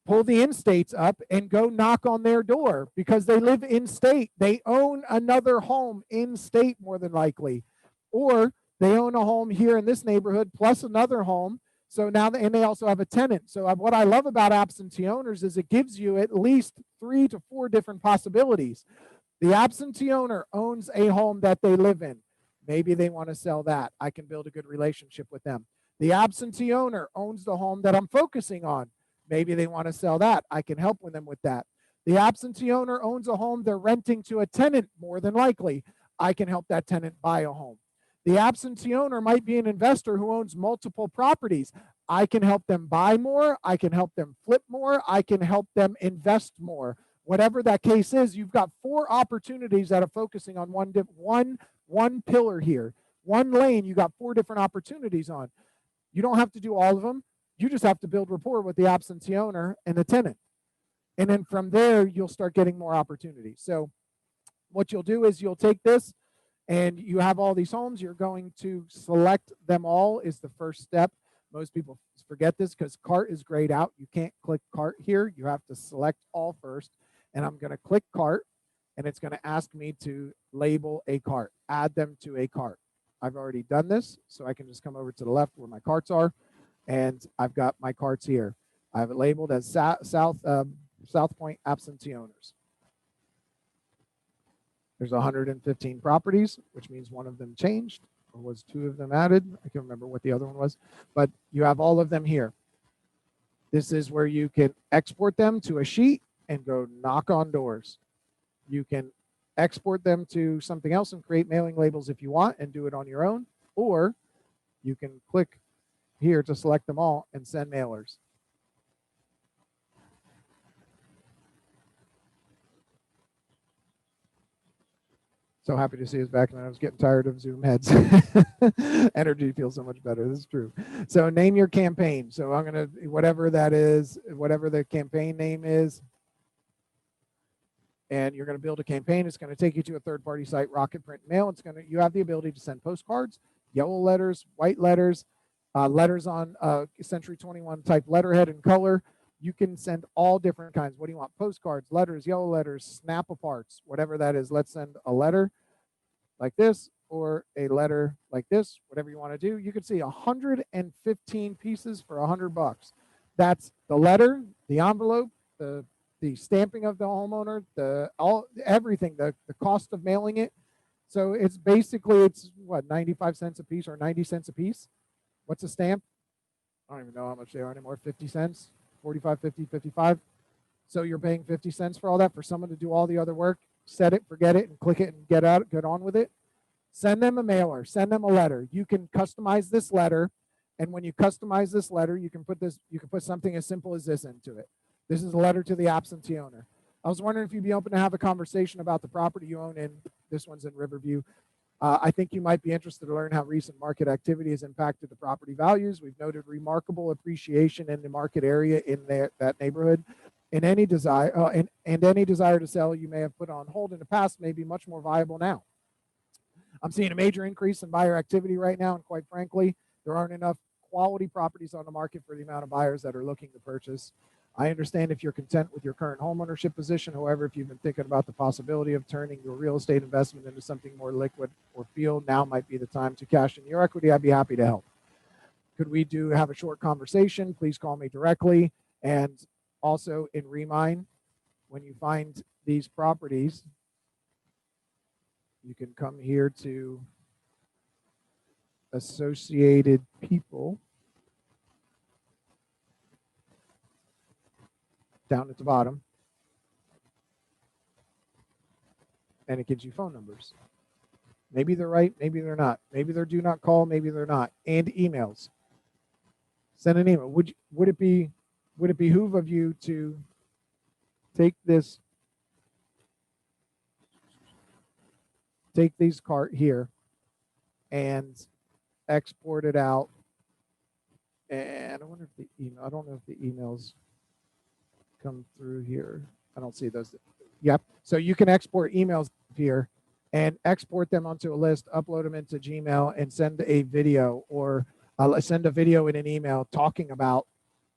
pull the in states up and go knock on their door because they live in state. They own another home in state more than likely, or they own a home here in this neighborhood plus another home. So now, and they also have a tenant. So what I love about absentee owners is it gives you at least 3 to 4 different possibilities. The absentee owner owns a home that they live in. Maybe they want to sell that. I can build a good relationship with them. The absentee owner owns the home that I'm focusing on. Maybe they want to sell that. I can help them with that. The absentee owner owns a home they're renting to a tenant more than likely. I can help that tenant buy a home. The absentee owner might be an investor who owns multiple properties. I can help them buy more. I can help them flip more. I can help them invest more. Whatever that case is, you've got 4 opportunities that are focusing on one pillar here. One lane, you got 4 different opportunities on. You don't have to do all of them. You just have to build rapport with the absentee owner and the tenant. And then from there, you'll start getting more opportunities. So what you'll do is you'll take this and you have all these homes. You're going to select them all is the first step. Most people forget this because cart is grayed out. You can't click cart here. You have to select all first. And I'm going to click cart, and it's going to ask me to label a cart, add them to a cart. I've already done this, so I can just come over to the left where my carts are, and I've got my carts here. I have it labeled as South Point absentee owners. There's 115 properties, which means one of them changed, or was 2 of them added. I can't remember what the other one was, but you have all of them here. This is where you can export them to a sheet and go knock on doors. You can export them to something else and create mailing labels if you want and do it on your own, or you can click here to select them all and send mailers. So happy to see us back, and I was getting tired of Zoom heads. Energy feels so much better. This is true. So name your campaign. So I'm going to, whatever that is, whatever the campaign name is, and you're going to build a campaign. It's going to take you to a third-party site, Rocket Print Mail. It's going to, you have the ability to send postcards, yellow letters, white letters, letters on Century 21 type letterhead and color. You can send all different kinds. What do you want? Postcards, letters, yellow letters, snap aparts, whatever that is. Let's send a letter like this or a letter like this, whatever you want to do. You can see 115 pieces for $100. That's the letter, the envelope, the stamping of the homeowner, everything, the cost of mailing it. So it's basically, it's what, 95 cents a piece or 90 cents a piece? What's a stamp? I don't even know how much they are anymore. 50 cents, 45, 50, 55. So you're paying 50 cents for all that for someone to do all the other work, set it, forget it, and click it and get on with it. Send them a mailer, send them a letter. You can customize this letter And when you customize this letter, you can put something as simple as this into it. This is a letter to the absentee owner. I was wondering if you'd be open to have a conversation about the property you own in, this one's in Riverview. I think you might be interested to learn how recent market activity has impacted the property values. We've noted remarkable appreciation in the market area in that neighborhood. And any desire any desire to sell you may have put on hold in the past may be much more viable now. I'm seeing a major increase in buyer activity right now, and quite frankly, there aren't enough quality properties on the market for the amount of buyers that are looking to purchase. I understand if you're content with your current homeownership position. However, if you've been thinking about the possibility of turning your real estate investment into something more liquid or feel now might be the time to cash in your equity, I'd be happy to help. Could we have a short conversation? Please call me directly. And also in Remine, when you find these properties, you can come here to Associated People. Down at the bottom, and it gives you phone numbers. Maybe they're right, maybe they're not. Maybe they're do not call, maybe they're not. And emails. Send an email. Would it behoove of you to take these cart here and export it out? And I wonder if I don't know if the emails come through here. I don't see those. Yep. So you can export emails here and export them onto a list, upload them into Gmail, and send a video or send a video in an email talking about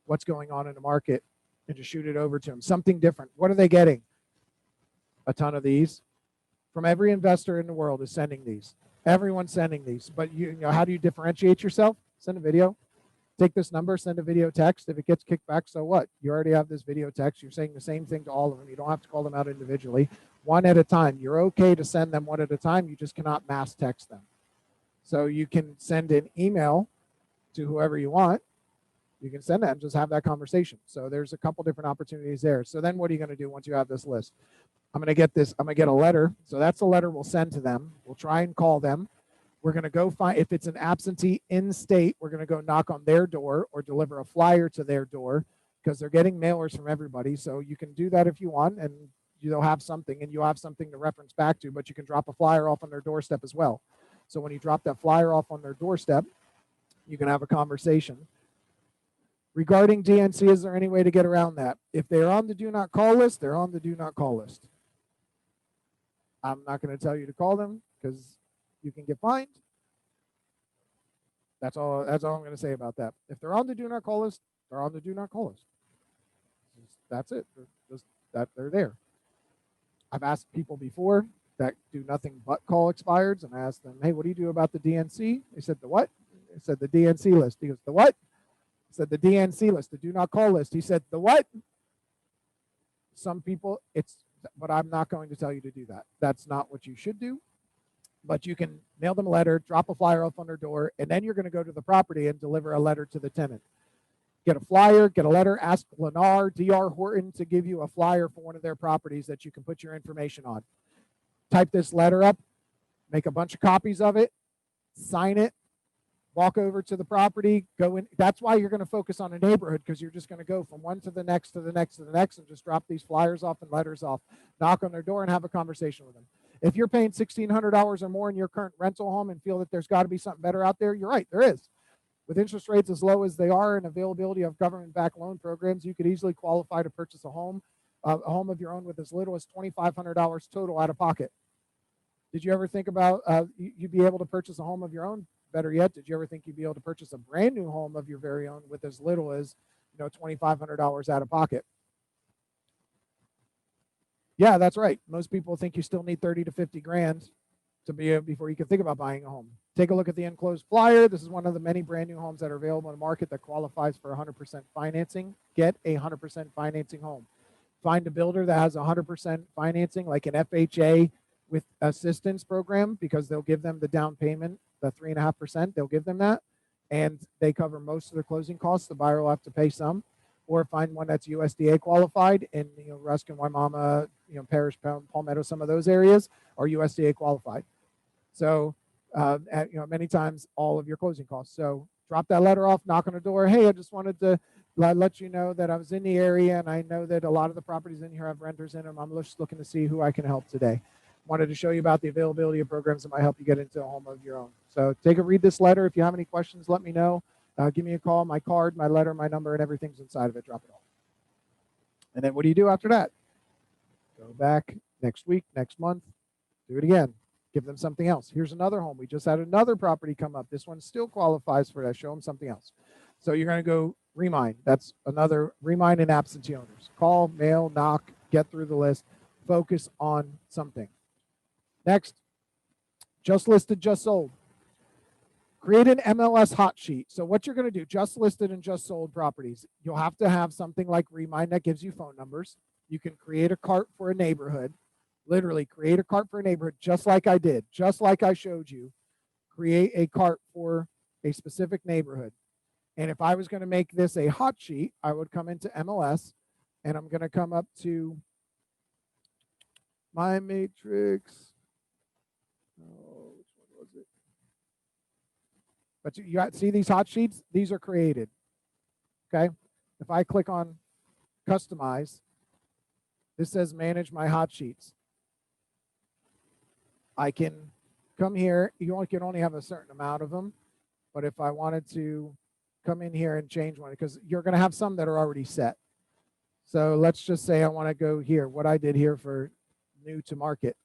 what's going on in the market and just shoot it over to them. Something different. What are they getting? A ton of these. From every investor in the world is sending these. Everyone's sending these. But you know, how do you differentiate yourself? Send a video. Take this number, send a video text. If it gets kicked back, so what? You already have this video text. You're saying the same thing to all of them. You don't have to call them out individually. One at a time. You're okay to send them one at a time. You just cannot mass text them. So you can send an email to whoever you want. You can send that and just have that conversation. So there's a couple different opportunities there. So then what are you going to do once you have this list? I'm going to get a letter. So that's the letter we'll send to them. We'll try and call them. We're going to go find, if it's an absentee in state, we're going to go knock on their door or deliver a flyer to their door because they're getting mailers from everybody. So you can do that if you want, and you'll have something and you'll have something to reference back to, but you can drop a flyer off on their doorstep as well. So when you drop that flyer off on their doorstep, you can have a conversation. Regarding DNC, is there any way to get around that? If they're on the do not call list, they're on the do not call list. I'm not going to tell you to call them because you can get fined. That's all I'm going to say about that. If they're on the do not call list, they're on the do not call list. That's it. They're there. I've asked people before that do nothing but call expireds, and I asked them, hey, what do you do about the DNC? They said, the what? I said, the DNC list. He goes, the what? I said, the DNC list, the do not call list. He said, the what? Some people, but I'm not going to tell you to do that. That's not what you should do. But you can mail them a letter, drop a flyer off on their door, and then you're going to go to the property and deliver a letter to the tenant. Get a flyer, get a letter, ask Lennar, D.R. Horton to give you a flyer for one of their properties that you can put your information on. Type this letter up, make a bunch of copies of it, sign it, walk over to the property, go in. That's why you're going to focus on a neighborhood, because you're just going to go from one to the next to the next to the next and just drop these flyers off and letters off, knock on their door and have a conversation with them. If you're paying $1,600 or more in your current rental home and feel that there's got to be something better out there, you're right, there is. With interest rates as low as they are and availability of government-backed loan programs, you could easily qualify to purchase a home of your own with as little as $2,500 total out of pocket. Did you ever think about you'd be able to purchase a home of your own? Better yet, did you ever think you'd be able to purchase a brand new home of your very own with as little as $2,500 out of pocket? Yeah, that's right. Most people think you still need 30 to 50 grand to be before you can think about buying a home. Take a look at the enclosed flyer. This is one of the many brand new homes that are available in the market that qualifies for 100% financing. Get a 100% financing home. Find a builder that has 100% financing, like an FHA with assistance program, because they'll give them the down payment, the 3.5%. They'll give them that, and they cover most of the closing costs. The buyer will have to pay some. Or find one that's USDA qualified, and Ruskin, Waimama, Parrish, Palmetto, some of those areas are USDA qualified. So, many times all of your closing costs. So drop that letter off, knock on the door. Hey, I just wanted to let you know that I was in the area, and I know that a lot of the properties in here have renters in them. I'm just looking to see who I can help today. Wanted to show you about the availability of programs that might help you get into a home of your own. So take a read this letter. If you have any questions, let me know. Give me a call. My card, my letter, my number, and everything's inside of it. Drop it off. And then what do you do after that? Go back next week, next month, do it again. Give them something else. Here's another home. We just had another property come up. This one still qualifies for that. Show them something else. So you're going to go remind. That's another remind and absentee owners. Call, mail, knock, get through the list. Focus on something. Next, just listed, just sold. Create an MLS hot sheet. So what you're going to do, just listed and just sold properties, you'll have to have something like Remind that gives you phone numbers. You can create a cart for a neighborhood. Literally create a cart for a neighborhood, just like I did, just like I showed you. Create a cart for a specific neighborhood. And if I was going to make this a hot sheet, I would come into MLS, and I'm going to come up to my matrix. Oh, which one was it? But you got, see these hot sheets? These are created. Okay. If I click on customize, this says manage my hot sheets. I can come here. You can only have a certain amount of them. But if I wanted to come in here and change one, because you're going to have some that are already set. So let's just say I want to go here. What I did here for new to market.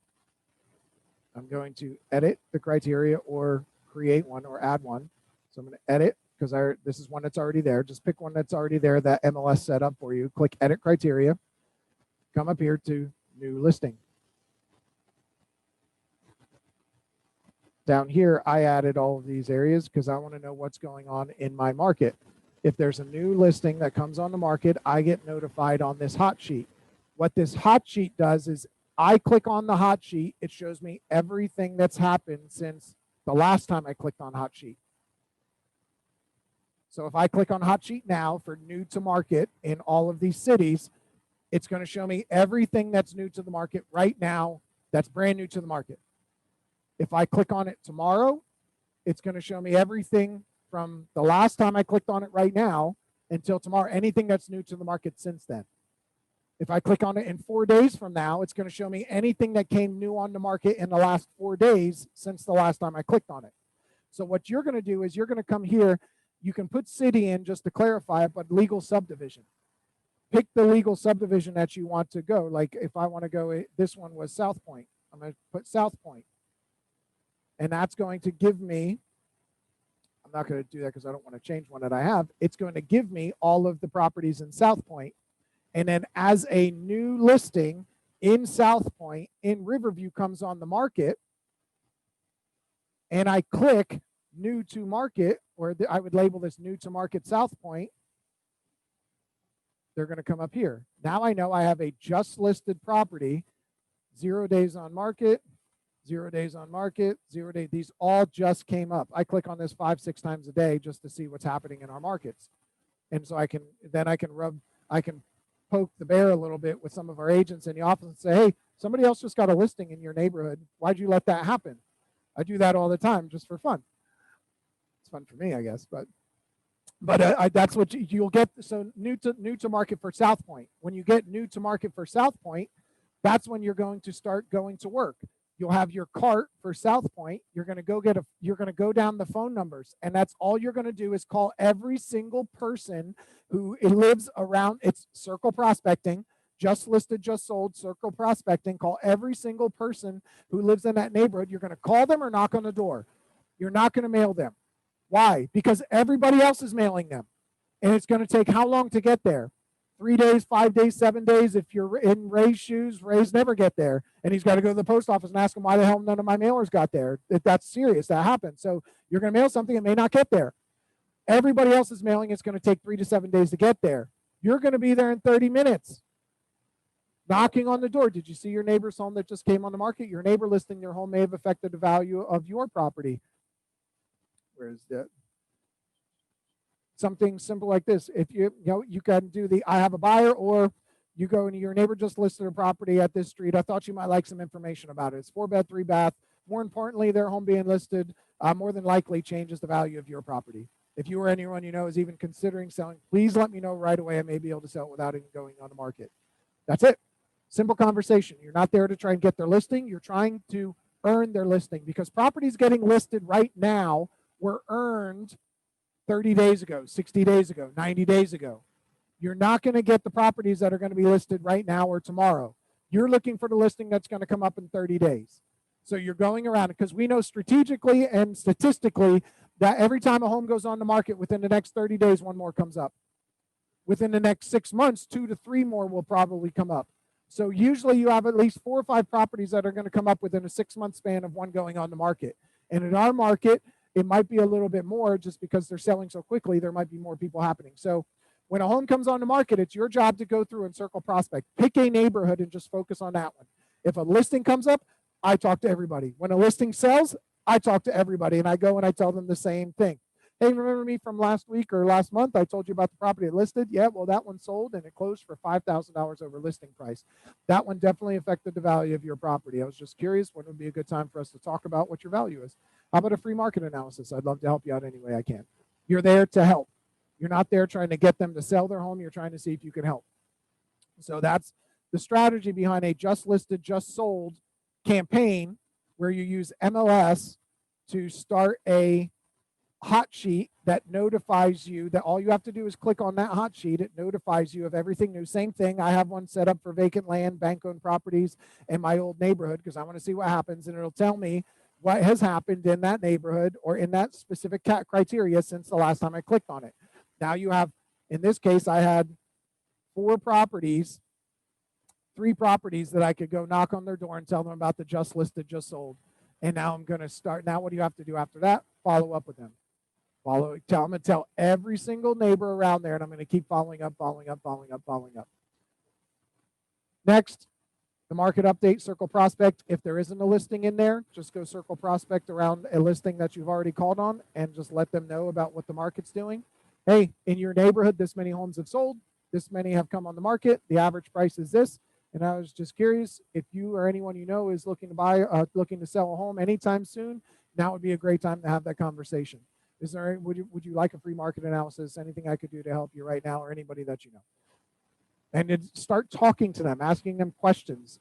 I'm going to edit the criteria or create one or add one. So I'm going to edit because this is one that's already there. Just pick one that's already there that MLS set up for you. Click edit criteria. Come up here to new listing. Down here, I added all of these areas because I want to know what's going on in my market. If there's a new listing that comes on the market, I get notified on this hot sheet. What this hot sheet does is I click on the hot sheet. It shows me everything that's happened since the last time I clicked on hot sheet. So if I click on hot sheet now for new to market in all of these cities, it's going to show me everything that's new to the market right now that's brand new to the market. If I click on it tomorrow, it's going to show me everything from the last time I clicked on it right now until tomorrow, anything that's new to the market since then. If I click on it in 4 days from now, it's going to show me anything that came new on the market in the last 4 days since the last time I clicked on it. So what you're going to do is you're going to come here. You can put city in just to clarify it, but legal subdivision. Pick the legal subdivision that you want to go. Like if I want to go, this one was South Point. I'm going to put South Point. And that's going to give me, I'm not going to do that because I don't want to change one that I have. It's going to give me all of the properties in South Point. And then as a new listing in South Point, in Riverview comes on the market, and I click new to market, or I would label this new to market South Point, they're going to come up here. Now I know I have a just listed property, 0 days on market, 0 days on market, 0 day. These all just came up. I click on this 5-6 times a day just to see what's happening in our markets. And so I can poke the bear a little bit with some of our agents in the office and say, hey, somebody else just got a listing in your neighborhood. Why'd you let that happen? I do that all the time just for fun. It's fun for me, I guess, but that's what you'll get. So new to market for South Point. When you get new to market for South Point, that's when you're going to start going to work. You'll have your cart for South Point. You're going to go down the phone numbers, and that's all you're going to do is call every single person who lives around. It's circle prospecting, just listed, just sold, circle prospecting. Call every single person who lives in that neighborhood. You're going to call them or knock on the door. You're not going to mail them. Why? Because everybody else is mailing them, and it's going to take how long to get there? 3 days, 5 days, 7 days. If you're in Ray's shoes, Ray's never get there. And he's got to go to the post office and ask him why the hell none of my mailers got there. That's serious. That happens. So you're going to mail something, it may not get there. Everybody else is mailing. It's going to take 3 to 7 days to get there. You're going to be there in 30 minutes. Knocking on the door. Did you see your neighbor's home that just came on the market? Your neighbor listing their home may have affected the value of your property. Where's that? Something simple like this. If you can do the I have a buyer, or you go and your neighbor just listed a property at this street. I thought you might like some information about it. It's 4-bed, 3-bath. More importantly, their home being listed more than likely changes the value of your property. If you or anyone you know is even considering selling, please let me know right away. I may be able to sell it without even going on the market. That's it. Simple conversation. You're not there to try and get their listing. You're trying to earn their listing, because properties getting listed right now were earned 30 days ago, 60 days ago, 90 days ago. You're not going to get the properties that are going to be listed right now or tomorrow. You're looking for the listing that's going to come up in 30 days. So you're going around it, because we know strategically and statistically that every time a home goes on the market, within the next 30 days, one more comes up. Within the next 6 months, 2 to 3 more will probably come up. So usually you have at least 4 or 5 properties that are going to come up within a 6-month span of one going on the market. And in our market, it might be a little bit more, just because they're selling so quickly. There might be more people happening. So when a home comes on the market, it's your job to go through and circle prospect. Pick a neighborhood and just focus on that one. If a listing comes up, I talk to everybody. When a listing sells, I talk to everybody, and I go and I tell them the same thing. Hey, remember me from last week or last month? I told you about the property it listed. Yeah, well, that one sold and it closed for $5,000 over listing price. That one definitely affected the value of your property. I was just curious when would be a good time for us to talk about what your value is. How about a free market analysis? I'd love to help you out any way I can. You're there to help. You're not there trying to get them to sell their home. You're trying to see if you can help. So that's the strategy behind a just listed, just sold campaign, where you use MLS to start a hot sheet that notifies you that all you have to do is click on that hot sheet. It notifies you of everything new. Same thing. I have one set up for vacant land, bank-owned properties in my old neighborhood, because I want to see what happens, and it'll tell me what has happened in that neighborhood or in that specific criteria since the last time I clicked on it. Now you have, in this case, I had 3 properties that I could go knock on their door and tell them about the just listed, just sold. And now I'm going to start. Now what do you have to do after that? Follow up with them. I'm going to tell every single neighbor around there, and I'm going to keep following up. Next, the market update, circle prospect. If there isn't a listing in there, just go circle prospect around a listing that you've already called on and just let them know about what the market's doing. Hey, in your neighborhood, this many homes have sold. This many have come on the market. The average price is this. And I was just curious if you or anyone you know is looking to sell a home anytime soon. Now would be a great time to have that conversation. Would you like a free market analysis? Anything I could do to help you right now, or anybody that you know? And then start talking to them, asking them questions.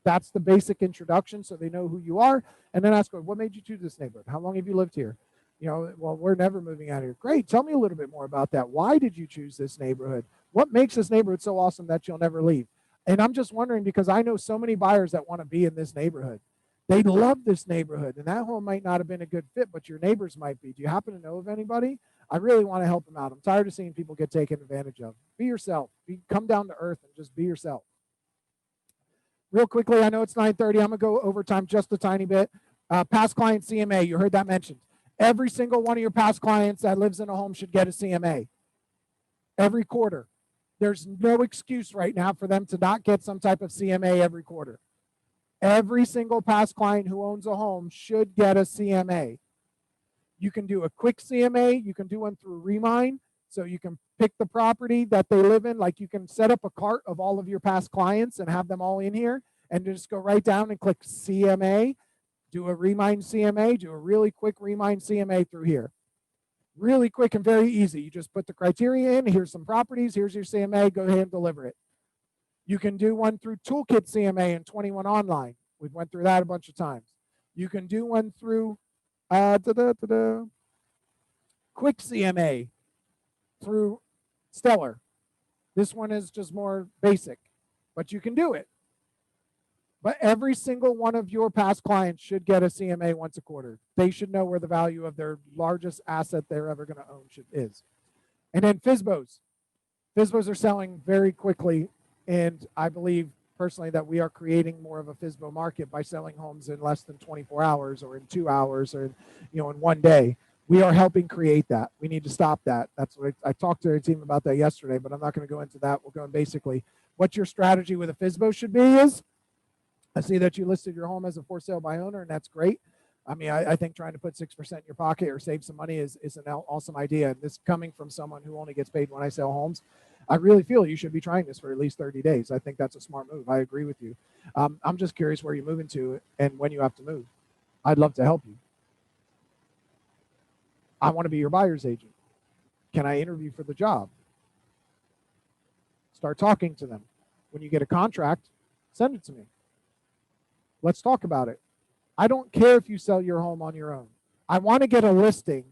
That's the basic introduction, so they know who you are. And then ask them, what made you choose this neighborhood? How long have you lived here? Well, we're never moving out of here. Great. Tell me a little bit more about that. Why did you choose this neighborhood? What makes this neighborhood so awesome that you'll never leave? And I'm just wondering, because I know so many buyers that want to be in this neighborhood. They love this neighborhood, and that home might not have been a good fit, but your neighbors might be. Do you happen to know of anybody? I really want to help them out. I'm tired of seeing people get taken advantage of. Be yourself. Come down to earth and just be yourself. Real quickly, I know it's 9:30. I'm going to go overtime just a tiny bit. Past client CMA, you heard that mentioned. Every single one of your past clients that lives in a home should get a CMA every quarter. There's no excuse right now for them to not get some type of CMA every quarter. Every single past client who owns a home should get a CMA. You can do a quick CMA. You can do one through Remine. So you can pick the property that they live in. Like, you can set up a cart of all of your past clients and have them all in here, and just go right down and click CMA. Do a Remine CMA. Do a really quick Remine CMA through here. Really quick and very easy. You just put the criteria in. Here's some properties. Here's your CMA. Go ahead and deliver it. You can do one through Toolkit CMA and 21 Online. We've went through that a bunch of times. You can do one through Quick CMA through Stellar. This one is just more basic, but you can do it. But every single one of your past clients should get a CMA once a quarter. They should know where the value of their largest asset they're ever going to own is. And then FSBOs. FSBOs are selling very quickly, and I believe personally that we are creating more of a FSBO market by selling homes in less than 24 hours or in 2 hours or in one day. We are helping create that. We need to stop that. That's what I talked to our team about that yesterday, but I'm not going to go into that. We'll go in basically what your strategy with a FSBO should be is. I see that you listed your home as a for sale by owner, and that's great. I mean, I think trying to put 6% in your pocket or save some money is an awesome idea. And this coming from someone who only gets paid when I sell homes, I really feel you should be trying this for at least 30 days. I think that's a smart move. I agree with you. I'm just curious where you're moving to and when you have to move. I'd love to help you. I want to be your buyer's agent. Can I interview for the job? Start talking to them. When you get a contract, send it to me. Let's talk about it. I don't care if you sell your home on your own. I want to get a listing,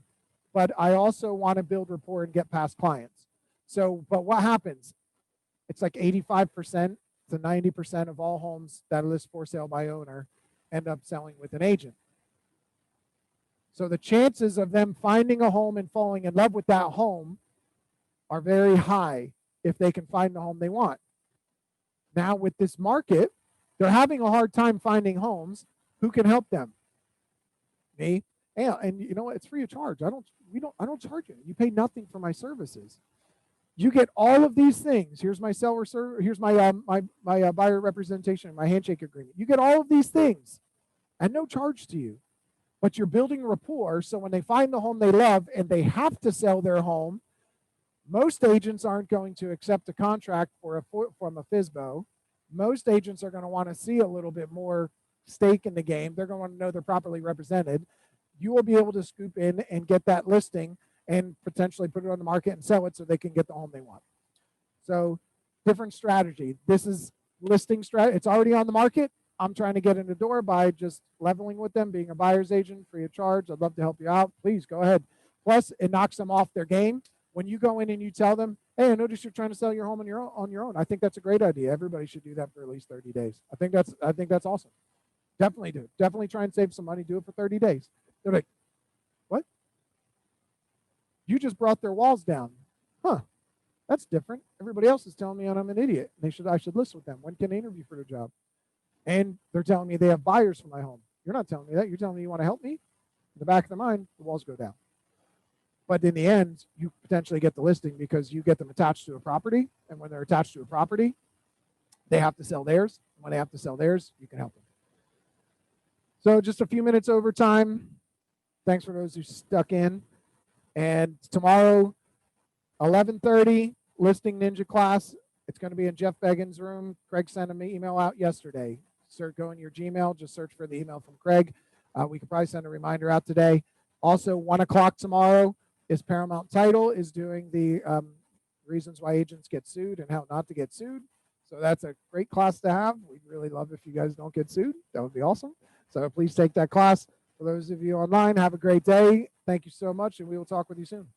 but I also want to build rapport and get past clients. So, but what happens? It's like 85% to 90% of all homes that are listed for sale by owner end up selling with an agent. So the chances of them finding a home and falling in love with that home are very high if they can find the home they want. Now with this market, they're having a hard time finding homes. Who can help them? Me. And you know what? It's free of charge. I don't charge you. You pay nothing for my services. You get all of these things. Here's my seller service. Here's my buyer representation, my handshake agreement. You get all of these things and no charge to you. But you're building rapport, so when they find the home they love and they have to sell their home, most agents aren't going to accept a contract from a FSBO. Most agents are going to want to see a little bit more stake in the game. They're going to want to know they're properly represented. You will be able to scoop in and get that listing and potentially put it on the market and sell it so they can get the home they want. So different strategy. This is listing strategy. It's already on the market. I'm trying to get in the door by just leveling with them, being a buyer's agent free of charge. I'd love to help you out. Please go ahead. Plus, it knocks them off their game. When you go in and you tell them, hey, I noticed you're trying to sell your home on your own. I think that's a great idea. Everybody should do that for at least 30 days. I think that's awesome. Definitely do. Definitely try and save some money. Do it for 30 days. They're like, what? You just brought their walls down. Huh. That's different. Everybody else is telling me I'm an idiot. I should list with them. When can I interview for the job? And they're telling me they have buyers for my home. You're not telling me that. You're telling me you want to help me? In the back of their mind, the walls go down. But in the end, you potentially get the listing because you get them attached to a property. And when they're attached to a property, they have to sell theirs. And when they have to sell theirs, you can help them. So just a few minutes over time. Thanks for those who stuck in. And tomorrow, 11:30, Listing Ninja class. It's going to be in Jeff Began's room. Craig sent an email out yesterday. Go in your Gmail, just search for the email from Craig. We could probably send a reminder out today. Also, 1 o'clock tomorrow is Paramount Title is doing the reasons why agents get sued and how not to get sued. So that's a great class to have. We'd really love if you guys don't get sued. That would be awesome. So please take that class. For those of you online, have a great day. Thank you so much, and we will talk with you soon.